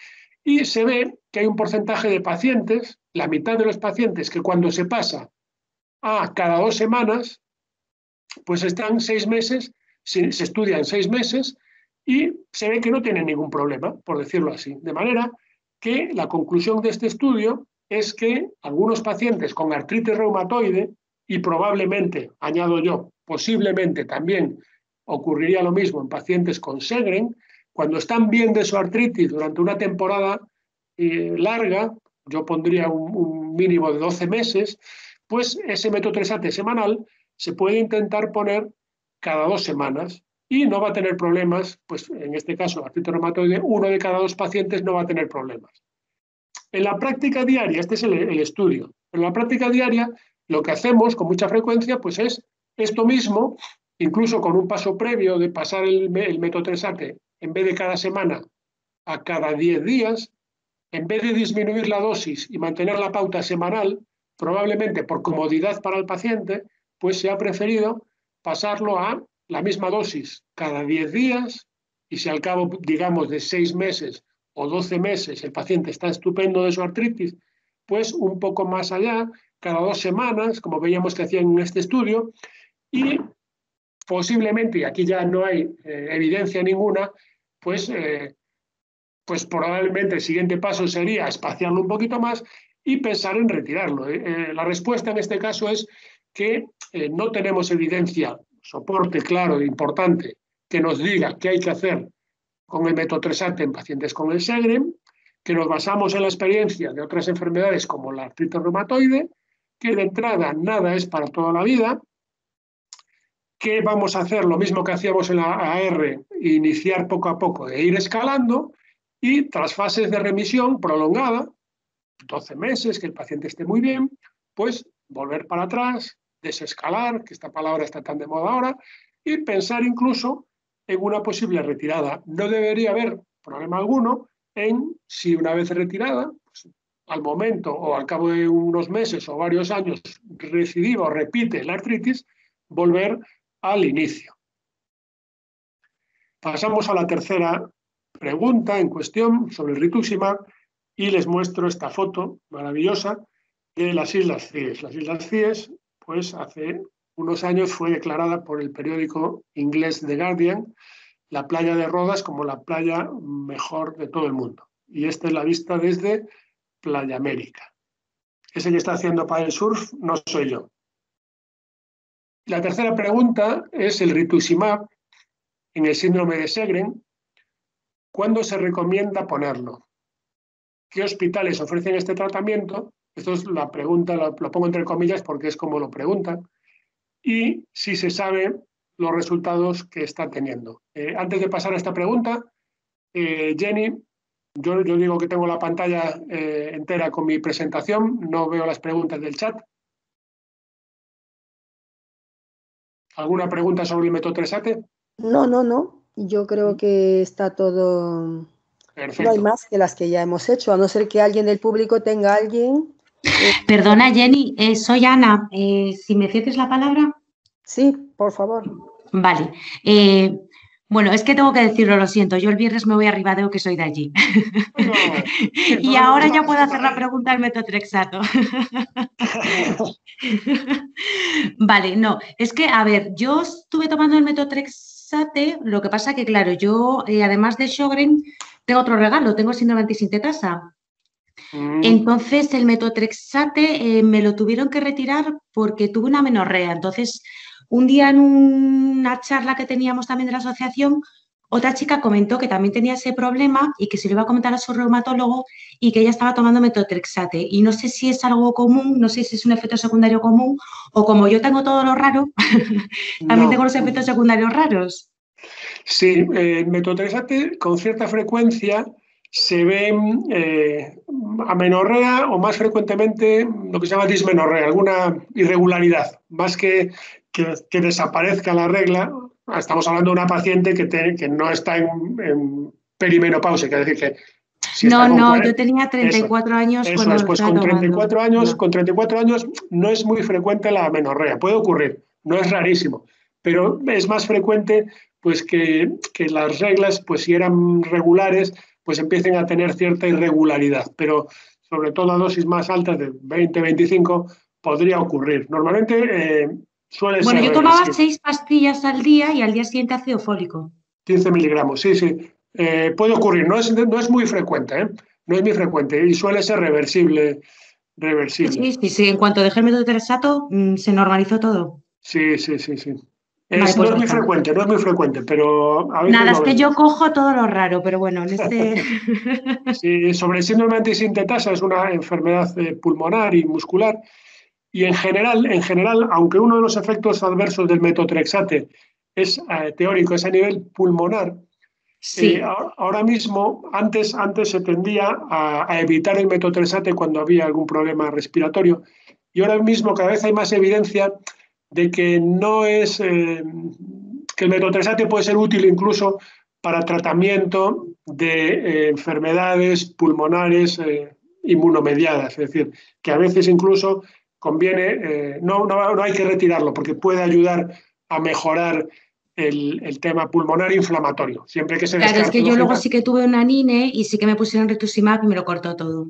y se ve que hay un porcentaje de pacientes, la mitad de los pacientes, que cuando se pasa a cada 2 semanas, pues están 6 meses, se estudian 6 meses y se ve que no tienen ningún problema, por decirlo así. De manera que la conclusión de este estudio es que algunos pacientes con artritis reumatoide, y probablemente, añado yo, posiblemente también ocurriría lo mismo en pacientes con Sjögren, cuando están bien de su artritis durante una temporada larga, yo pondría un mínimo de 12 meses, pues ese metotrexate semanal se puede intentar poner cada 2 semanas y no va a tener problemas, pues en este caso, artritis reumatoide, 1 de cada 2 pacientes no va a tener problemas. En la práctica diaria, este es el estudio, en la práctica diaria lo que hacemos con mucha frecuencia pues es esto mismo, incluso con un paso previo de pasar el metotrexate en vez de cada semana a cada 10 días, en vez de disminuir la dosis y mantener la pauta semanal, probablemente por comodidad para el paciente, pues se ha preferido pasarlo a la misma dosis cada 10 días y si al cabo, digamos, de 6 meses o 12 meses el paciente está estupendo de su artritis, pues un poco más allá, cada 2 semanas, como veíamos que hacían en este estudio, y posiblemente, y aquí ya no hay evidencia ninguna, pues probablemente el siguiente paso sería espaciarlo un poquito más y pensar en retirarlo. La respuesta en este caso es que no tenemos evidencia, soporte claro e importante, que nos diga qué hay que hacer con el metotrexate en pacientes con el Sjögren, que nos basamos en la experiencia de otras enfermedades como la artritis reumatoide, que de entrada nada es para toda la vida, que vamos a hacer lo mismo que hacíamos en la AR, iniciar poco a poco e ir escalando, y tras fases de remisión prolongada, 12 meses, que el paciente esté muy bien, pues volver para atrás, desescalar, que esta palabra está tan de moda ahora, y pensar incluso en una posible retirada. No debería haber problema alguno en si una vez retirada, pues, al momento o al cabo de unos meses o varios años recidiva o repite la artritis, volver al inicio. Pasamos a la tercera pregunta en cuestión sobre el rituximab y les muestro esta foto maravillosa de las Islas Cíes. Las Islas Cíes, pues hace unos años fue declarada por el periódico inglés The Guardian la playa de Rodas como la playa mejor de todo el mundo. Y esta es la vista desde Playa América. Ese que está haciendo para el surf no soy yo. La tercera pregunta es el rituximab en el síndrome de Sjögren. ¿Cuándo se recomienda ponerlo? ¿Qué hospitales ofrecen este tratamiento? Esto es la pregunta, lo pongo entre comillas porque es como lo preguntan. Y si se sabe los resultados que está teniendo. Antes de pasar a esta pregunta, Jenny, yo digo que tengo la pantalla entera con mi presentación, no veo las preguntas del chat. ¿Alguna pregunta sobre el metotrexate? No. Yo creo que está todo... Perfecto. No hay más que las que ya hemos hecho, a no ser que alguien del público tenga alguien. Perdona, Jenny, soy Ana. Si me cedes la palabra. Sí, por favor. Vale. Bueno, es que tengo que decirlo, lo siento. Yo el viernes me voy a Ribadeo, que soy de allí. No, y ahora ya puedo hacer la pregunta al metotrexato. Vale, no. Es que, a ver, yo estuve tomando el metotrexate, lo que pasa que, claro, yo, además de Sjögren, tengo otro regalo, tengo síndrome antisintetasa. Entonces, el metotrexate me lo tuvieron que retirar porque tuve una menorrea. Entonces, un día en una charla que teníamos también de la asociación, otra chica comentó que también tenía ese problema y que se lo iba a comentar a su reumatólogo y que ella estaba tomando metotrexate. Y no sé si es algo común, no sé si es un efecto secundario común o como yo tengo todo lo raro, también tengo los efectos secundarios raros. Sí, metotrexate con cierta frecuencia se ve amenorrea o más frecuentemente lo que se llama dismenorrea, alguna irregularidad, más que desaparezca la regla. Estamos hablando de una paciente que no está en perimenopausia, quiere decir que Si está No, yo tenía 34 años eso cuando es, lo pues estaba con 34 años, tomando. con 34 años no es muy frecuente la amenorrea, puede ocurrir, no es rarísimo, pero es más frecuente pues que las reglas, pues si eran regulares, pues empiecen a tener cierta irregularidad, pero sobre todo a dosis más altas de 20-25 podría ocurrir. Normalmente suele Bueno, ser yo tomaba reversible. 6 pastillas al día y al día siguiente ácido fólico. 15 miligramos, sí, sí. Puede ocurrir, no es muy frecuente, ¿eh? No es muy frecuente y suele ser reversible. Reversible. Sí. En cuanto dejé el metotrexato, se normalizó todo. Sí, sí, sí, sí. Vale, No pues es ya muy está. frecuente, no es muy frecuente, pero a veces Nada, es lo que yo vemos. cojo todo lo raro, pero bueno, en este... Sí, sobre el síndrome antisintetasa es una enfermedad pulmonar y muscular y en general, aunque uno de los efectos adversos del metotrexate es teórico, es a nivel pulmonar, Sí, ahora mismo, antes se tendía a evitar el metotrexate cuando había algún problema respiratorio y ahora mismo cada vez hay más evidencia de que no es que el metotrexate puede ser útil incluso para tratamiento de enfermedades pulmonares inmunomediadas, es decir, que a veces incluso conviene, no hay que retirarlo porque puede ayudar a mejorar el tema pulmonar inflamatorio, siempre que se claro, es descarte, que yo luego lógica. sí que tuve una NINE y sí que me pusieron rituximab y me lo cortó todo.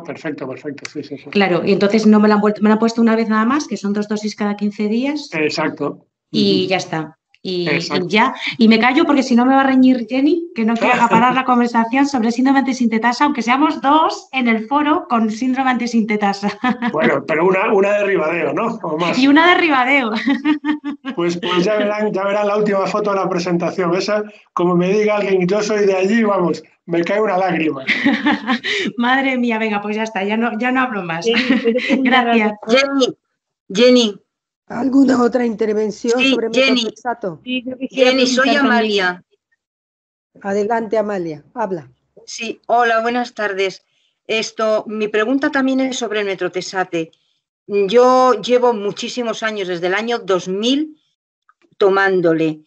Perfecto, perfecto, sí, sí, sí. Claro, y entonces no me lo han me lo han puesto una vez nada más, que son 2 dosis cada 15 días Exacto. y ya está. Y Exacto. ya, y me callo porque si no me va a reñir Jenny, que no quiere acaparar la conversación sobre síndrome antisintetasa, aunque seamos 2 en el foro con síndrome antisintetasa. Bueno, pero una de Ribadeo, ¿no? O Y más. una de Ribadeo. Pues ya verán la última foto de la presentación. Esa, como me diga alguien, yo soy de allí, vamos, me cae una lágrima. Madre mía, venga, pues ya está, ya no hablo más. Jenny, ¿puedo preguntar al Gracias. doctor? Jenny, ¿Alguna otra intervención sí, sobre Jenny, metotrexato? Sí, yo quisiera Jenny, soy preguntar también. Amalia. Adelante, Amalia, habla. Sí, hola, buenas tardes. Mi pregunta también es sobre el metotrexate. Yo llevo muchísimos años, desde el año 2000, tomándole.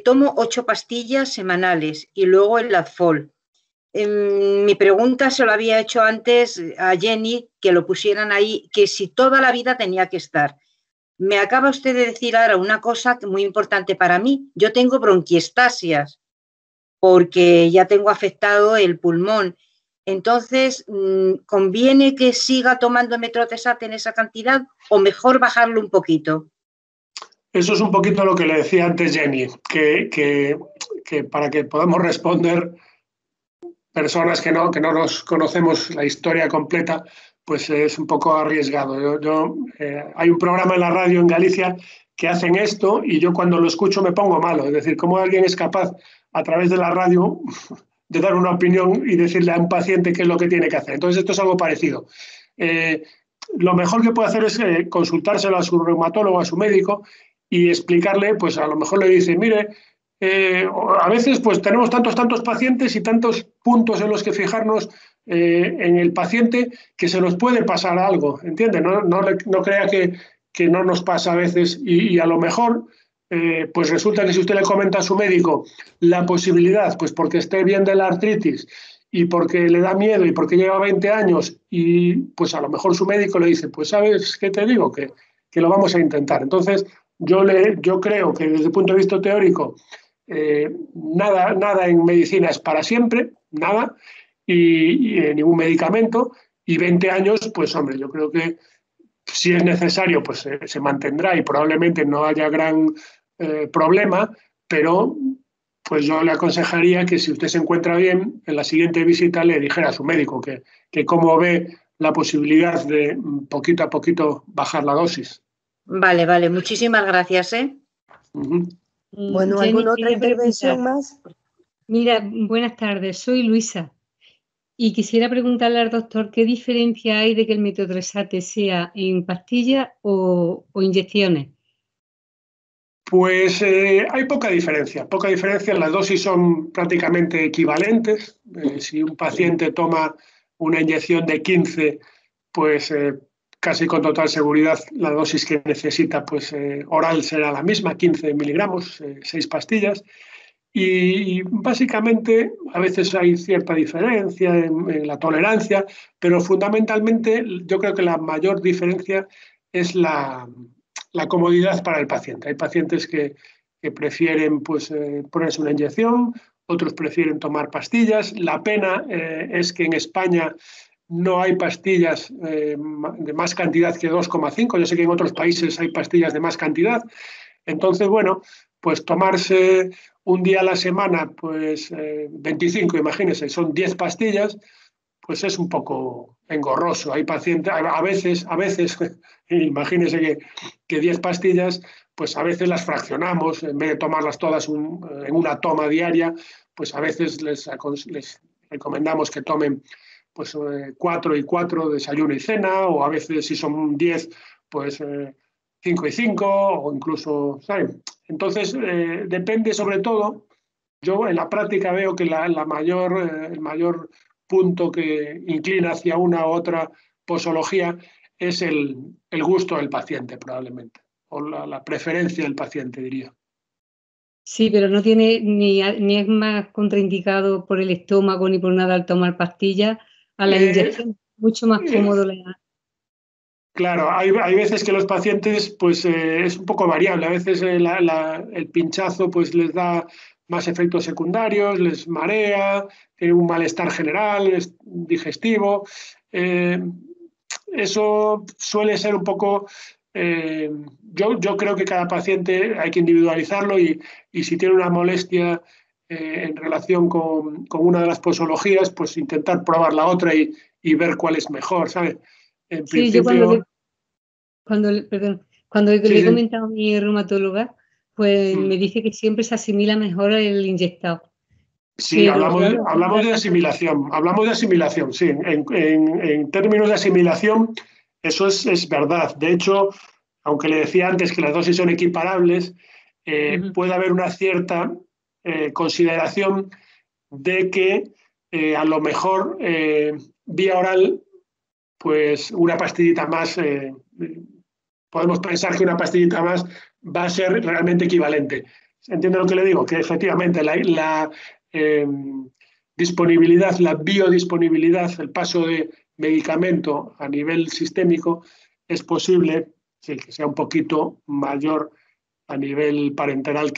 Tomo 8 pastillas semanales y luego el Ladfol. Mi pregunta se lo había hecho antes a Jenny, que lo pusieran ahí, que si toda la vida tenía que estar. Me acaba usted de decir ahora una cosa muy importante para mí. Yo tengo bronquiestasias porque ya tengo afectado el pulmón. Entonces, ¿conviene que siga tomando metotrexate en esa cantidad o mejor bajarlo un poquito? Eso es un poquito lo que le decía antes Jenny, que para que podamos responder personas que no nos conocemos la historia completa, pues es un poco arriesgado. Hay un programa en la radio en Galicia que hacen esto y yo cuando lo escucho me pongo malo. Es decir, cómo alguien es capaz a través de la radio de dar una opinión y decirle a un paciente qué es lo que tiene que hacer. Entonces esto es algo parecido. Lo mejor que puede hacer es consultárselo a su reumatólogo, a su médico y explicarle, pues a lo mejor le dice, mire, a veces pues tenemos tantos pacientes y tantos puntos en los que fijarnos en el paciente que se nos puede pasar algo, ¿entiende? No crea que no nos pasa a veces y a lo mejor pues resulta que si usted le comenta a su médico la posibilidad, pues porque esté bien de la artritis y porque le da miedo y porque lleva 20 años y pues a lo mejor su médico le dice, pues sabes qué te digo, que lo vamos a intentar. Entonces yo creo que desde el punto de vista teórico nada en medicina es para siempre, nada, y ningún medicamento, y 20 años, pues hombre, yo creo que si es necesario, pues se mantendrá y probablemente no haya gran problema, pero pues yo le aconsejaría que si usted se encuentra bien, en la siguiente visita le dijera a su médico que cómo ve la posibilidad de poquito a poquito bajar la dosis. Vale, muchísimas gracias, ¿eh? Bueno, Jenny, ¿alguna otra quería intervención preguntar. más? Mira, buenas tardes, soy Luisa y quisiera preguntarle al doctor qué diferencia hay de que el metotrexate sea en pastillas o inyecciones. Pues hay poca diferencia, las dosis son prácticamente equivalentes. Si un paciente toma una inyección de 15, pues casi con total seguridad la dosis que necesita pues, oral será la misma, 15 miligramos, 6 pastillas. Y básicamente a veces hay cierta diferencia en la tolerancia, pero fundamentalmente yo creo que la mayor diferencia es la comodidad para el paciente. Hay pacientes que prefieren pues, ponerse una inyección, otros prefieren tomar pastillas. La pena es que en España no hay pastillas de más cantidad que 2,5. Yo sé que en otros países hay pastillas de más cantidad. Entonces, bueno, pues tomarse un día a la semana, pues 25, imagínense, son 10 pastillas, pues es un poco engorroso. Hay pacientes, a veces, imagínense que 10 pastillas, pues a veces las fraccionamos, en vez de tomarlas todas en una toma diaria, pues a veces les recomendamos que tomen pues 4 y 4, desayuno y cena, o a veces si son 10, pues 5 y 5, o incluso, ¿sabes? Entonces, depende sobre todo, yo en la práctica veo que el mayor punto que inclina hacia una u otra posología es el gusto del paciente, probablemente, o la preferencia del paciente, diría. Sí, pero no tiene ni es más contraindicado por el estómago ni por nada al tomar pastillas a la inyección. Mucho más cómodo Claro, hay veces que los pacientes, pues es un poco variable. A veces el pinchazo pues les da más efectos secundarios, les marea, tiene un malestar general, es digestivo. Eh, Eso suele ser un poco... eh, yo creo que cada paciente hay que individualizarlo y si tiene una molestia en relación con una de las posologías, pues intentar probar la otra y ver cuál es mejor, ¿sabes? En Sí, yo principio, cuando sí, le he sí. comentado a mi reumatóloga, pues me Mm. dice que siempre se asimila mejor el inyectado. Sí, Pero claro, hablamos de asimilación, sí. En términos de asimilación, eso es verdad. De hecho, aunque le decía antes que las dosis son equiparables, puede haber una cierta consideración de que a lo mejor vía oral, pues una pastillita más, podemos pensar que una pastillita más va a ser realmente equivalente. ¿Entiende lo que le digo? Que efectivamente eh, disponibilidad, la biodisponibilidad, el paso de medicamento a nivel sistémico es posible, sí, que sea un poquito mayor a nivel parenteral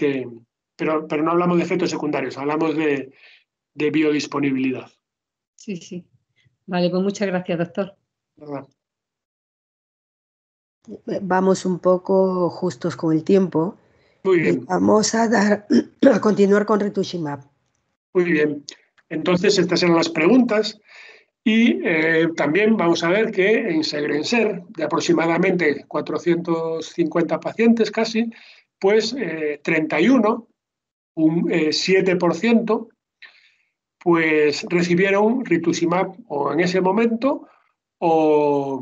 pero no hablamos de efectos secundarios, hablamos de biodisponibilidad. sí, sí. Vale, pues muchas gracias, doctor. ¿Verdad? Vamos un poco justos con el tiempo Muy y bien. vamos a continuar con rituximab. Muy bien. Entonces, estas eran las preguntas. Y también vamos a ver que en Segrenser, de aproximadamente 450 pacientes casi, pues 31, un 7%, pues recibieron rituximab o en ese momento o,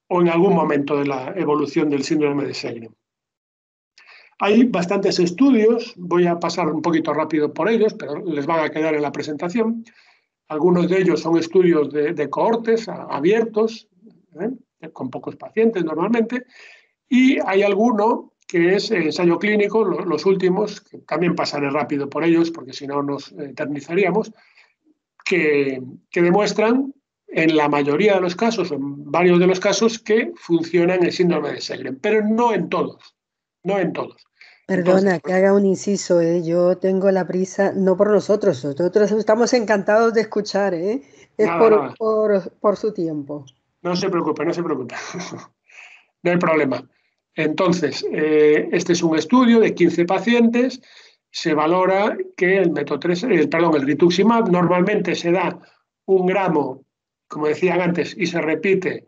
o en algún momento de la evolución del síndrome de Sjögren. Hay bastantes estudios, voy a pasar un poquito rápido por ellos, pero les van a quedar en la presentación. Algunos de ellos son estudios de cohortes abiertos, con pocos pacientes normalmente, y hay alguno que es ensayo clínico, los últimos, que también pasaré rápido por ellos porque si no nos eternizaríamos, que demuestran en la mayoría de los casos, en varios de los casos, que funciona en el síndrome de Sjögren, pero no en todos, no en todos. Entonces, Perdona que haga un inciso, ¿eh? Yo tengo la prisa, no por nosotros estamos encantados de escuchar, ¿eh? Es nada, nada, por su tiempo. no se preocupe, no se preocupe. No hay problema. Entonces, este es un estudio de 15 pacientes. Se valora que el rituximab normalmente se da 1 gramo, como decían antes, y se repite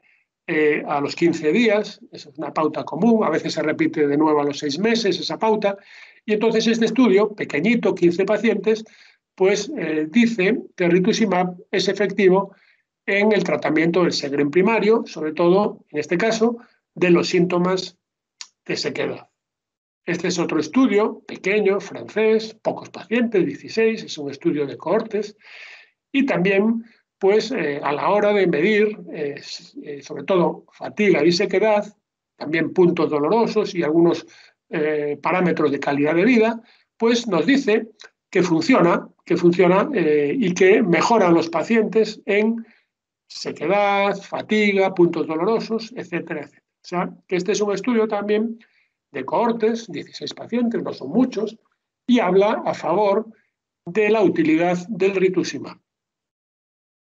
a los 15 días. Esa es una pauta común. A veces se repite de nuevo a los 6 meses esa pauta. Y entonces este estudio, pequeñito, 15 pacientes, pues dice que el rituximab es efectivo en el tratamiento del Sjögren primario, sobre todo, en este caso, de los síntomas de sequedad. Este es otro estudio pequeño, francés, pocos pacientes, 16, es un estudio de cohortes y también pues a la hora de medir sobre todo fatiga y sequedad, también puntos dolorosos y algunos parámetros de calidad de vida, pues nos dice que funciona y que mejora a los pacientes en sequedad, fatiga, puntos dolorosos, etcétera, etcétera. O sea, que este es un estudio también de cohortes, 16 pacientes, no son muchos, y habla a favor de la utilidad del rituximab.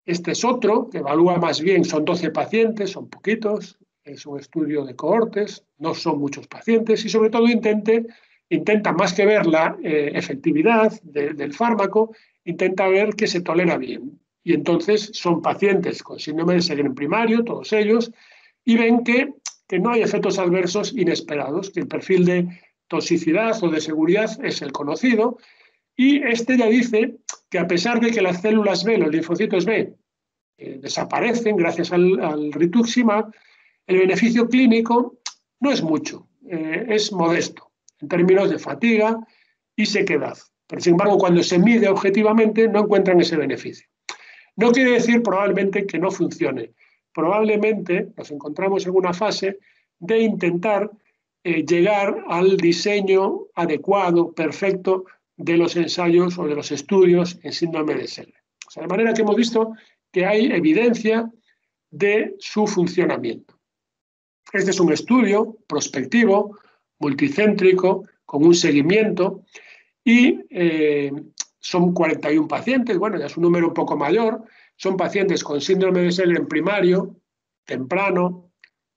Este es otro que evalúa más bien, son 12 pacientes, son poquitos, es un estudio de cohortes, no son muchos pacientes y sobre todo intenta más que ver la efectividad del fármaco, intenta ver que se tolera bien. Y entonces son pacientes con síndrome de Sjögren primario, todos ellos, y ven que no hay efectos adversos inesperados, que el perfil de toxicidad o de seguridad es el conocido, y este ya dice que a pesar de que las células B, los linfocitos B, desaparecen gracias al rituximab, el beneficio clínico no es mucho, es modesto en términos de fatiga y sequedad. Pero sin embargo, cuando se mide objetivamente, no encuentran ese beneficio. No quiere decir probablemente que no funcione. Probablemente nos encontramos en una fase de intentar llegar al diseño adecuado, perfecto, de los ensayos o de los estudios en síndrome de Sjögren. O sea, de manera que hemos visto que hay evidencia de su funcionamiento. Este es un estudio prospectivo, multicéntrico, con un seguimiento y son 41 pacientes, bueno, ya es un número un poco mayor, son pacientes con síndrome de Sjögren primario, temprano,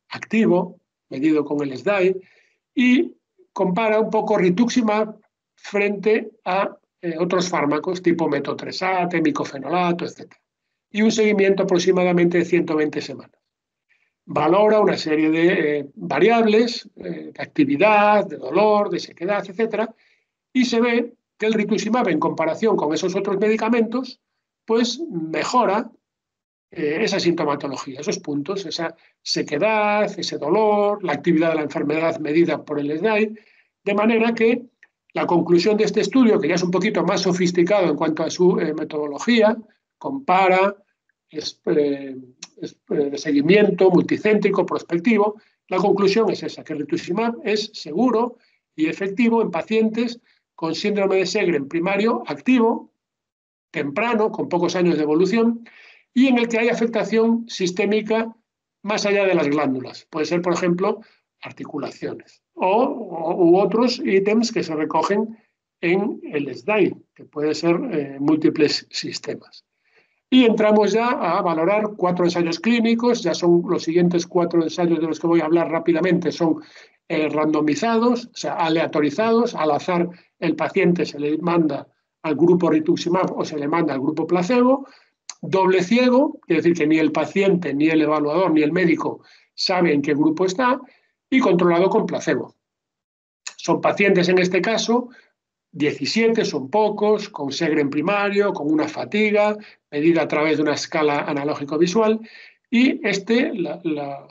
activo, medido con el SDAI, y compara un poco rituximab frente a otros fármacos tipo metotrexate, micofenolato, etc. Y un seguimiento aproximadamente de 120 semanas. Valora una serie de variables, de actividad, de dolor, de sequedad, etc. Y se ve que el rituximab, en comparación con esos otros medicamentos, pues mejora esa sintomatología, esos puntos, esa sequedad, ese dolor, la actividad de la enfermedad medida por el SDAI, de manera que la conclusión de este estudio, que ya es un poquito más sofisticado en cuanto a su metodología, compara, es de seguimiento multicéntrico, prospectivo, la conclusión es esa, que el rituximab es seguro y efectivo en pacientes con síndrome de Sjögren primario activo, temprano, con pocos años de evolución, y en el que hay afectación sistémica más allá de las glándulas. Puede ser, por ejemplo, articulaciones u otros ítems que se recogen en el SDAI, que puede ser múltiples sistemas. Y entramos ya a valorar 4 ensayos clínicos, ya son los siguientes 4 ensayos de los que voy a hablar rápidamente, son randomizados, o sea, aleatorizados, al azar el paciente se le manda al grupo rituximab o se le manda al grupo placebo, doble ciego, es decir, que ni el paciente, ni el evaluador, ni el médico sabe en qué grupo está, y controlado con placebo. Son pacientes en este caso, 17 son pocos, con Sjögren primario, con una fatiga, medida a través de una escala analógico-visual, y la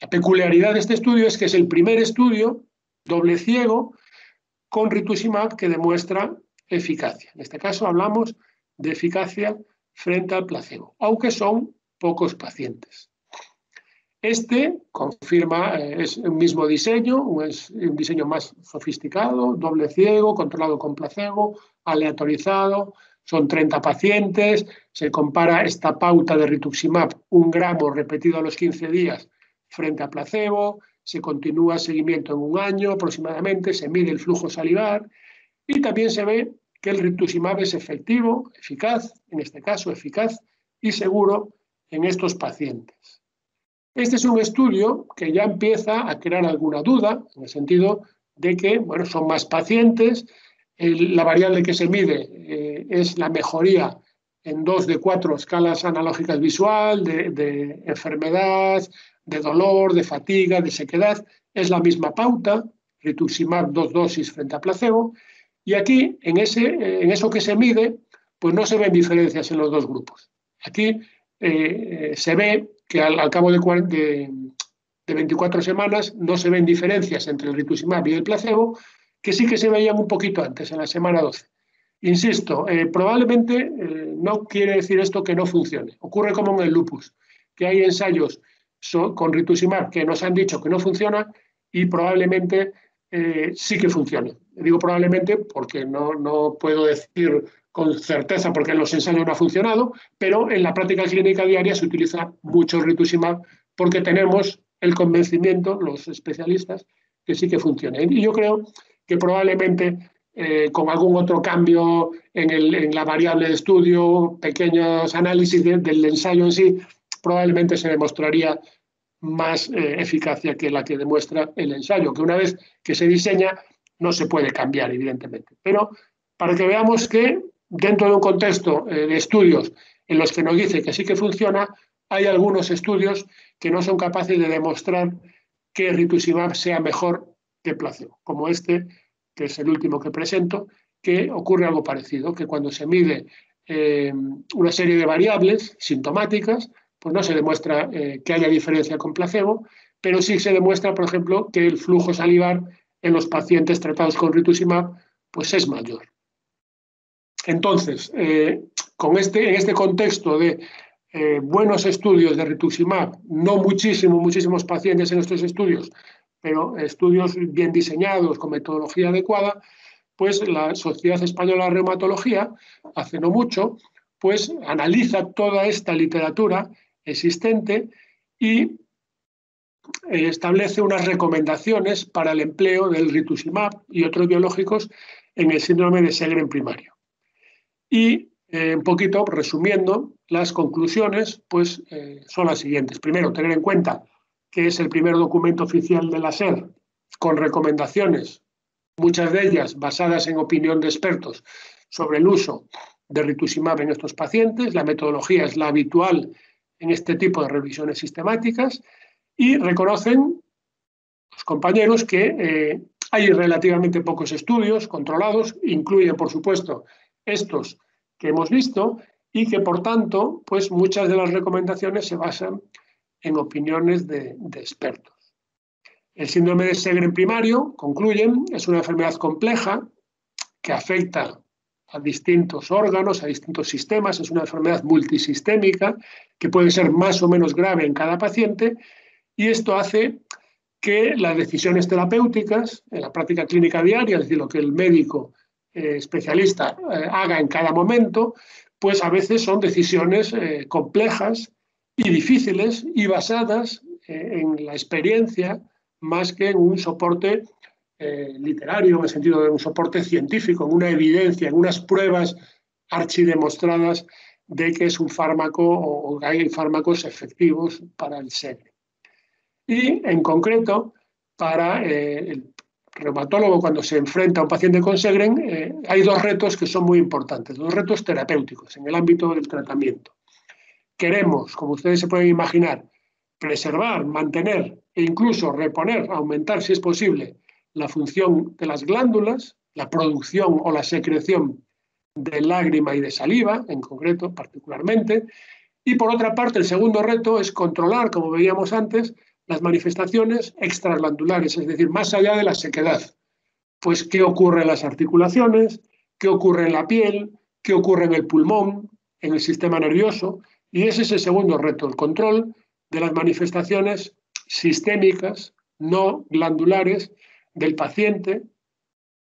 peculiaridad de este estudio es que es el primer estudio doble ciego con rituximab que demuestra eficacia. En este caso hablamos de eficacia frente al placebo, aunque son pocos pacientes. Este confirma, es un mismo diseño, es un diseño más sofisticado, doble ciego, controlado con placebo, aleatorizado, son 30 pacientes, se compara esta pauta de rituximab, 1 gramo repetido a los 15 días frente a placebo, se continúa seguimiento en 1 año aproximadamente, se mide el flujo salivar y también se ve que el rituximab es efectivo, eficaz, en este caso eficaz y seguro en estos pacientes. Este es un estudio que ya empieza a crear alguna duda, en el sentido de que, bueno, son más pacientes, la variable que se mide es la mejoría en 2 de 4 escalas analógicas visual, de enfermedad, de dolor, de fatiga, de sequedad, es la misma pauta, rituximab 2 dosis frente a placebo, y aquí, en eso que se mide, pues no se ven diferencias en los 2 grupos. Aquí se ve que al cabo de 24 semanas no se ven diferencias entre el rituximab y el placebo, que sí que se veían un poquito antes, en la semana 12. Insisto, probablemente no quiere decir esto que no funcione. Ocurre como en el lupus, que hay ensayos con rituximab que nos han dicho que no funciona y probablemente sí que funcione. Digo probablemente porque no puedo decir con certeza porque en los ensayos no ha funcionado, pero en la práctica clínica diaria se utiliza mucho rituximab porque tenemos el convencimiento, los especialistas, que sí que funciona. Y yo creo que probablemente con algún otro cambio en la variable de estudio, pequeños análisis del ensayo en sí, probablemente se demostraría más eficacia que la que demuestra el ensayo, que una vez que se diseña no se puede cambiar, evidentemente. Pero para que veamos que dentro de un contexto de estudios en los que nos dice que sí que funciona, hay algunos estudios que no son capaces de demostrar que rituximab sea mejor que placebo, como este, que es el último que presento, que ocurre algo parecido, que cuando se mide una serie de variables sintomáticas, pues no se demuestra que haya diferencia con placebo, pero sí se demuestra, por ejemplo, que el flujo salivar en los pacientes tratados con rituximab pues es mayor. Entonces, en este contexto de buenos estudios de rituximab, no muchísimos pacientes en estos estudios, pero estudios bien diseñados con metodología adecuada, pues la Sociedad Española de Reumatología, hace no mucho, pues analiza toda esta literatura existente y establece unas recomendaciones para el empleo del rituximab y otros biológicos en el síndrome de Sjögren primario. Y un poquito resumiendo, las conclusiones pues, son las siguientes. Primero, tener en cuenta que es el primer documento oficial de la SER con recomendaciones, muchas de ellas basadas en opinión de expertos sobre el uso de rituximab en estos pacientes. La metodología es la habitual en este tipo de revisiones sistemáticas y reconocen los compañeros que hay relativamente pocos estudios controlados, incluyen, por supuesto, estos que hemos visto y que, por tanto, pues muchas de las recomendaciones se basan en opiniones de expertos. El síndrome de Sjögren primario, concluyen, es una enfermedad compleja que afecta a distintos órganos, a distintos sistemas, es una enfermedad multisistémica que puede ser más o menos grave en cada paciente y esto hace que las decisiones terapéuticas en la práctica clínica diaria, es decir, lo que el médico especialista haga en cada momento, pues a veces son decisiones complejas y difíciles y basadas en la experiencia más que en un soporte literario, en el sentido de un soporte científico, en una evidencia, en unas pruebas archidemostradas de que es un fármaco o hay fármacos efectivos para el Sjögren. Y en concreto, para el reumatólogo cuando se enfrenta a un paciente con Sjögren, hay dos retos que son muy importantes, dos retos terapéuticos en el ámbito del tratamiento. Queremos, como ustedes se pueden imaginar, preservar, mantener e incluso reponer, aumentar si es posible, la función de las glándulas, la producción o la secreción de lágrima y de saliva, en concreto, particularmente. Y por otra parte, el segundo reto es controlar, como veíamos antes, las manifestaciones extraglandulares, es decir, más allá de la sequedad. Pues qué ocurre en las articulaciones, qué ocurre en la piel, qué ocurre en el pulmón, en el sistema nervioso. Y ese es el segundo reto, el control de las manifestaciones sistémicas, no glandulares, del paciente,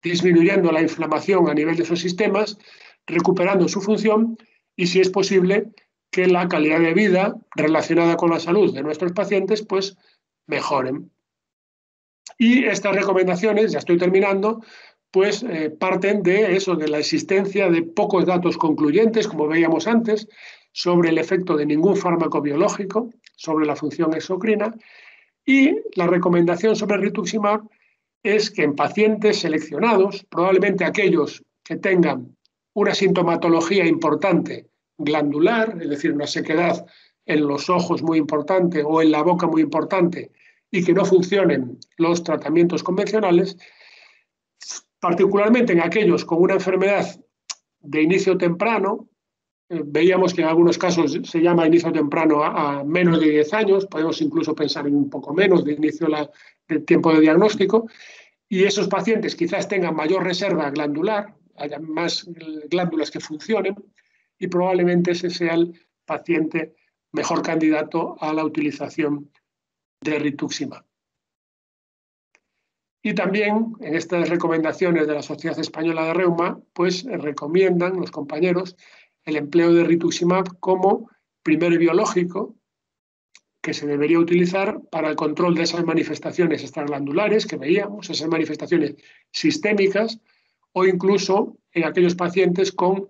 disminuyendo la inflamación a nivel de esos sistemas, recuperando su función y, si es posible, que la calidad de vida relacionada con la salud de nuestros pacientes pues mejoren. Y estas recomendaciones, ya estoy terminando, pues parten de eso, de la existencia de pocos datos concluyentes, como veíamos antes, sobre el efecto de ningún fármaco biológico sobre la función exocrina, y la recomendación sobre rituximab es que en pacientes seleccionados, probablemente aquellos que tengan una sintomatología importante glandular, es decir, una sequedad en los ojos muy importante o en la boca muy importante y que no funcionen los tratamientos convencionales, particularmente en aquellos con una enfermedad de inicio temprano, veíamos que en algunos casos se llama inicio temprano a menos de 10 años, podemos incluso pensar en un poco menos de inicio del tiempo de diagnóstico, y esos pacientes quizás tengan mayor reserva glandular, haya más glándulas que funcionen, y probablemente ese sea el paciente mejor candidato a la utilización de rituximab. Y también en estas recomendaciones de la Sociedad Española de Reuma, pues recomiendan los compañeros el empleo de rituximab como primer biológico que se debería utilizar para el control de esas manifestaciones extraglandulares que veíamos, esas manifestaciones sistémicas, o incluso en aquellos pacientes con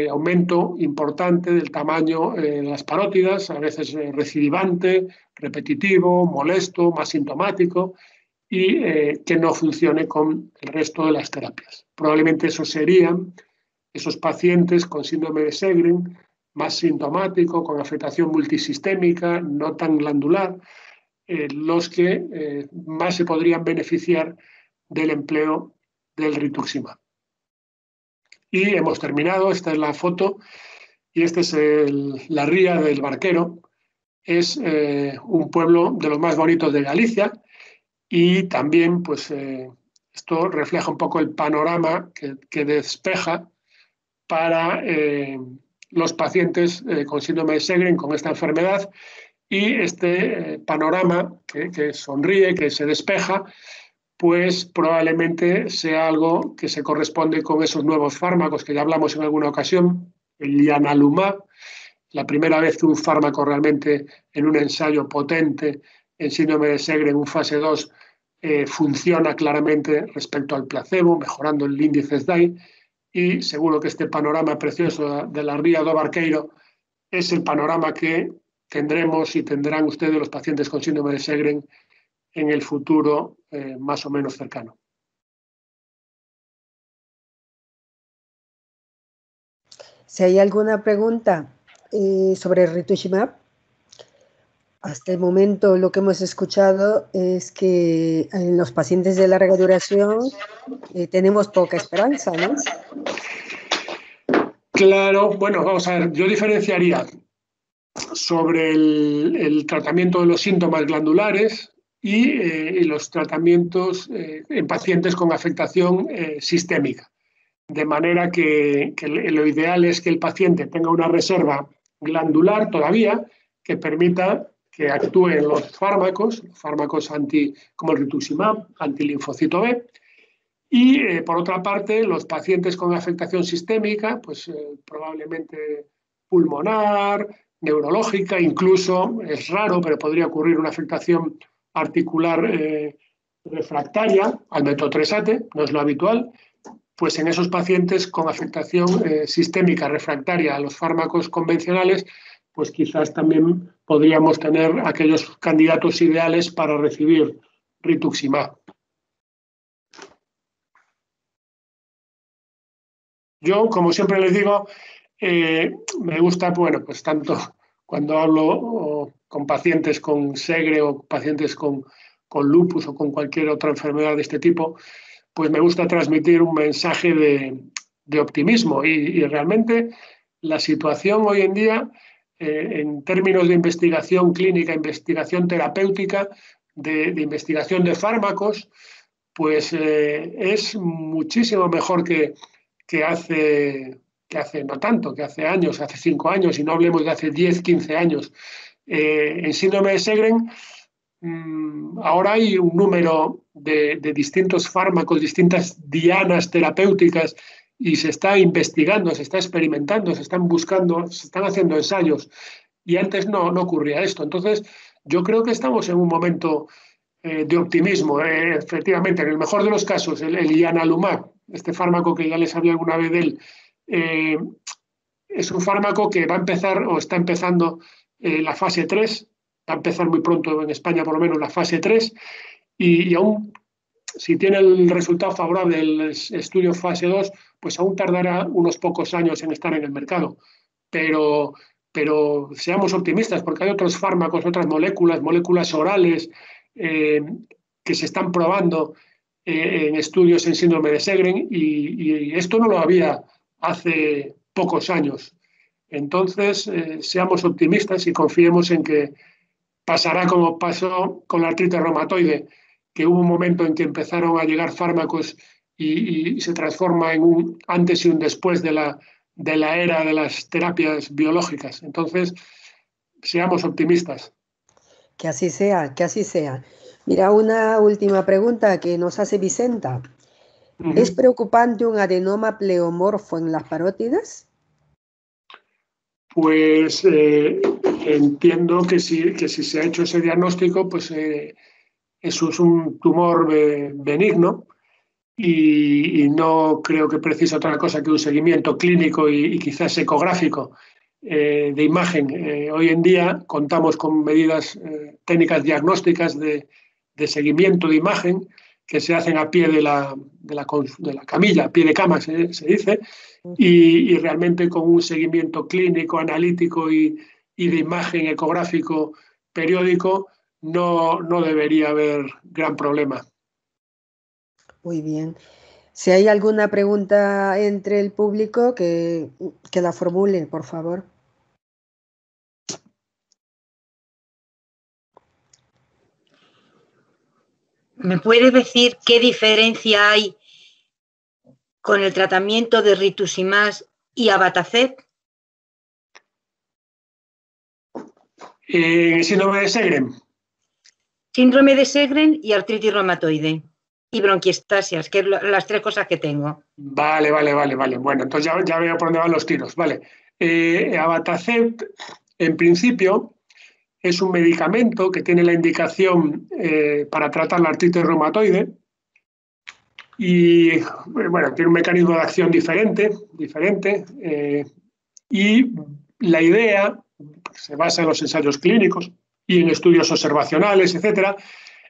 aumento importante del tamaño de las parótidas, a veces recidivante, repetitivo, molesto, más sintomático, y que no funcione con el resto de las terapias. Probablemente esos serían esos pacientes con síndrome de Sjögren más sintomático, con afectación multisistémica, no tan glandular, los que más se podrían beneficiar del empleo del rituximab. Y hemos terminado, esta es la foto, y esta es la ría del Barquero. Es un pueblo de los más bonitos de Galicia, y también pues, esto refleja un poco el panorama que despeja para los pacientes con síndrome de Sjögren, con esta enfermedad, y este panorama que sonríe, que se despeja, pues probablemente sea algo que se corresponde con esos nuevos fármacos que ya hablamos en alguna ocasión, el ianalumab, la primera vez que un fármaco realmente en un ensayo potente en síndrome de Sjögren, en fase 2, funciona claramente respecto al placebo, mejorando el índice SDAI, y seguro que este panorama precioso de la ría do Barqueiro es el panorama que tendremos y tendrán ustedes los pacientes con síndrome de Sjögren en el futuro más o menos cercano. Si hay alguna pregunta sobre el rituximab, hasta el momento lo que hemos escuchado es que en los pacientes de larga duración tenemos poca esperanza, ¿no? Claro, bueno, vamos a ver, yo diferenciaría sobre el tratamiento de los síntomas glandulares y los tratamientos en pacientes con afectación sistémica. De manera que lo ideal es que el paciente tenga una reserva glandular todavía que permita que actúen los fármacos como el rituximab, antilinfocito B, y por otra parte los pacientes con afectación sistémica, pues probablemente pulmonar, neurológica, incluso es raro, pero podría ocurrir una afectación articular refractaria al metotrexate, no es lo habitual, pues en esos pacientes con afectación sistémica refractaria a los fármacos convencionales, pues quizás también podríamos tener aquellos candidatos ideales para recibir rituximab. Yo, como siempre les digo, me gusta, bueno, pues tanto cuando hablo con pacientes con Sjögren o pacientes con lupus o con cualquier otra enfermedad de este tipo, pues me gusta transmitir un mensaje de optimismo y realmente la situación hoy en día, en términos de investigación clínica, investigación terapéutica, de investigación de fármacos, pues es muchísimo mejor que hace no tanto, que hace años, hace 5 años, y no hablemos de hace 10, 15 años. En síndrome de Sjögren, ahora hay un número de distintos fármacos, distintas dianas terapéuticas, y se está investigando, se está experimentando, se están buscando, se están haciendo ensayos, y antes no ocurría esto. Entonces, yo creo que estamos en un momento de optimismo. Efectivamente, en el mejor de los casos, el ianalumab, este fármaco que ya les hablé alguna vez de él, es un fármaco que va a empezar o está empezando la fase 3, va a empezar muy pronto en España por lo menos la fase 3, y aún si tiene el resultado favorable del estudio fase 2, pues aún tardará unos pocos años en estar en el mercado. Pero seamos optimistas, porque hay otros fármacos, otras moléculas orales que se están probando en estudios en síndrome de Sjögren, y esto no lo había hace pocos años. Entonces, seamos optimistas y confiemos en que pasará como pasó con la artritis reumatoide, que hubo un momento en que empezaron a llegar fármacos y se transforma en un antes y un después de la era de las terapias biológicas. Entonces, seamos optimistas. Que así sea, que así sea. Mira, una última pregunta que nos hace Vicenta. ¿Es preocupante un adenoma pleomorfo en las parótidas? Pues entiendo que si se ha hecho ese diagnóstico, pues eso es un tumor benigno y no creo que precise otra cosa que un seguimiento clínico y quizás ecográfico de imagen. Hoy en día contamos con medidas técnicas diagnósticas de seguimiento de imagen que se hacen a pie de la camilla, a pie de cama se dice, y realmente con un seguimiento clínico, analítico y de imagen ecográfico periódico no debería haber gran problema. Muy bien. Si hay alguna pregunta entre el público, que la formule, por favor. ¿Me puede decir qué diferencia hay con el tratamiento de rituximab y abatacept? Síndrome de Sjögren. Síndrome de Sjögren y artritis reumatoide. Y bronquiectasias, que es las 3 cosas que tengo. Vale. Bueno, entonces ya veo por dónde van los tiros. Vale. Abatacept, en principio, es un medicamento que tiene la indicación para tratar la artritis reumatoide y, bueno, tiene un mecanismo de acción diferente y la idea, que se basa en los ensayos clínicos y en estudios observacionales, etcétera,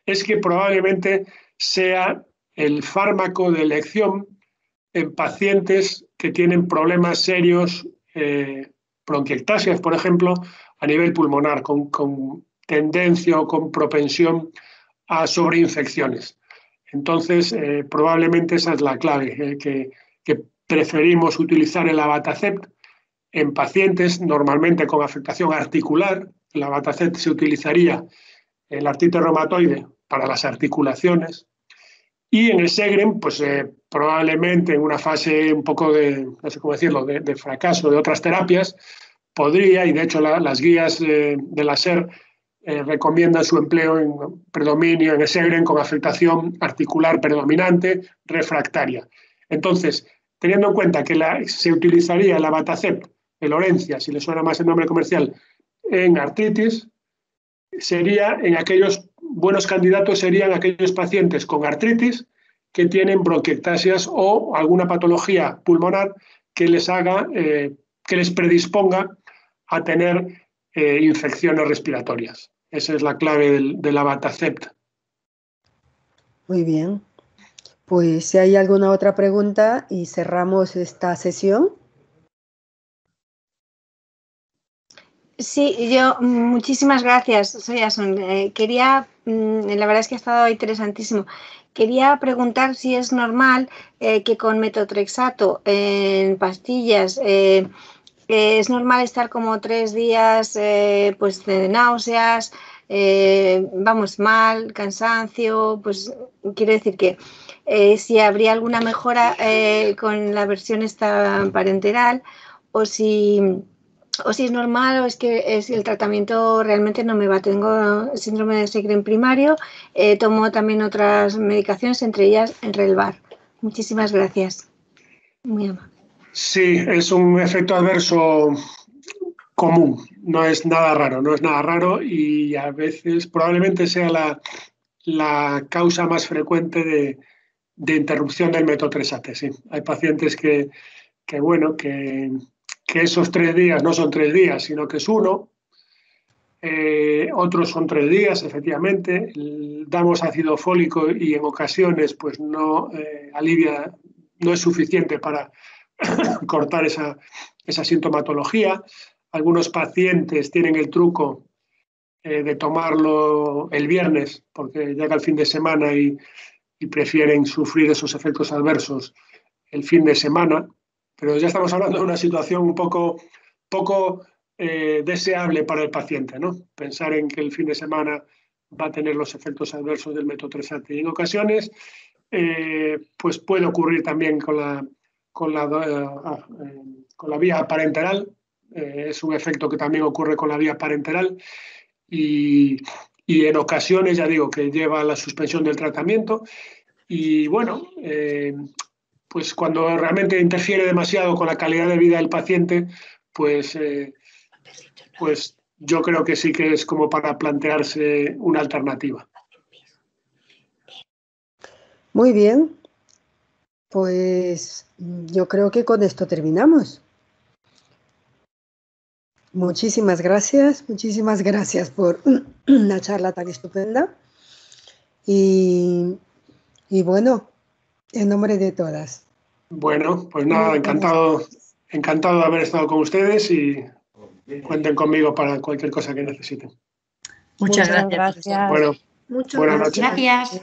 es que probablemente sea el fármaco de elección en pacientes que tienen problemas serios, bronquiectasias, por ejemplo, a nivel pulmonar, con tendencia o con propensión a sobreinfecciones. Entonces, probablemente esa es la clave, que preferimos utilizar el abatacept en pacientes normalmente con afectación articular. El abatacept se utilizaría en la artritis reumatoide para las articulaciones y en el Sjögren, pues probablemente en una fase un poco no sé cómo decirlo, de fracaso de otras terapias, podría, y de hecho las guías de la SER recomiendan su empleo en predominio en el Sjögren con afectación articular predominante refractaria. Entonces, teniendo en cuenta que se utilizaría el abatacept, el Orencia, si le suena más el nombre comercial, en artritis, buenos candidatos serían aquellos pacientes con artritis que tienen bronquiectasias o alguna patología pulmonar que les predisponga a tener infecciones respiratorias. Esa es la clave del abatacept. Muy bien. Pues si hay alguna otra pregunta y cerramos esta sesión. Sí, muchísimas gracias, soy Asun. La verdad es que ha estado interesantísimo. Quería preguntar si es normal que con metotrexato en pastillas es normal estar como 3 días pues de náuseas, mal, cansancio, pues quiero decir que si habría alguna mejora con la versión esta parenteral o si es normal o es que si el tratamiento realmente no me va. Tengo síndrome de Sjögren primario, tomo también otras medicaciones, entre ellas el Relvar. Muchísimas gracias. Muy amable. Sí, es un efecto adverso común, no es nada raro y a veces probablemente sea la causa más frecuente de interrupción del metotrexate. Sí, hay pacientes que esos 3 días no son 3 días, sino que es 1. Otros son 3 días, efectivamente. Damos ácido fólico y en ocasiones pues no alivia, no es suficiente para cortar esa sintomatología. Algunos pacientes tienen el truco de tomarlo el viernes porque llega el fin de semana y prefieren sufrir esos efectos adversos el fin de semana. Pero ya estamos hablando de una situación un poco deseable para el paciente, ¿no? Pensar en que el fin de semana va a tener los efectos adversos del metotrexate. Y en ocasiones, pues puede ocurrir también con la vía parenteral. Es un efecto que también ocurre con la vía parenteral y y en ocasiones, ya digo, que lleva a la suspensión del tratamiento. Y bueno, pues cuando realmente interfiere demasiado con la calidad de vida del paciente, pues yo creo que sí que es como para plantearse una alternativa. Muy bien, pues yo creo que con esto terminamos. Muchísimas gracias por una charla tan estupenda. Y bueno, en nombre de todas. Bueno, pues nada, encantado de haber estado con ustedes y cuenten conmigo para cualquier cosa que necesiten. Muchas gracias. Bueno, Muchas buenas noches. Gracias.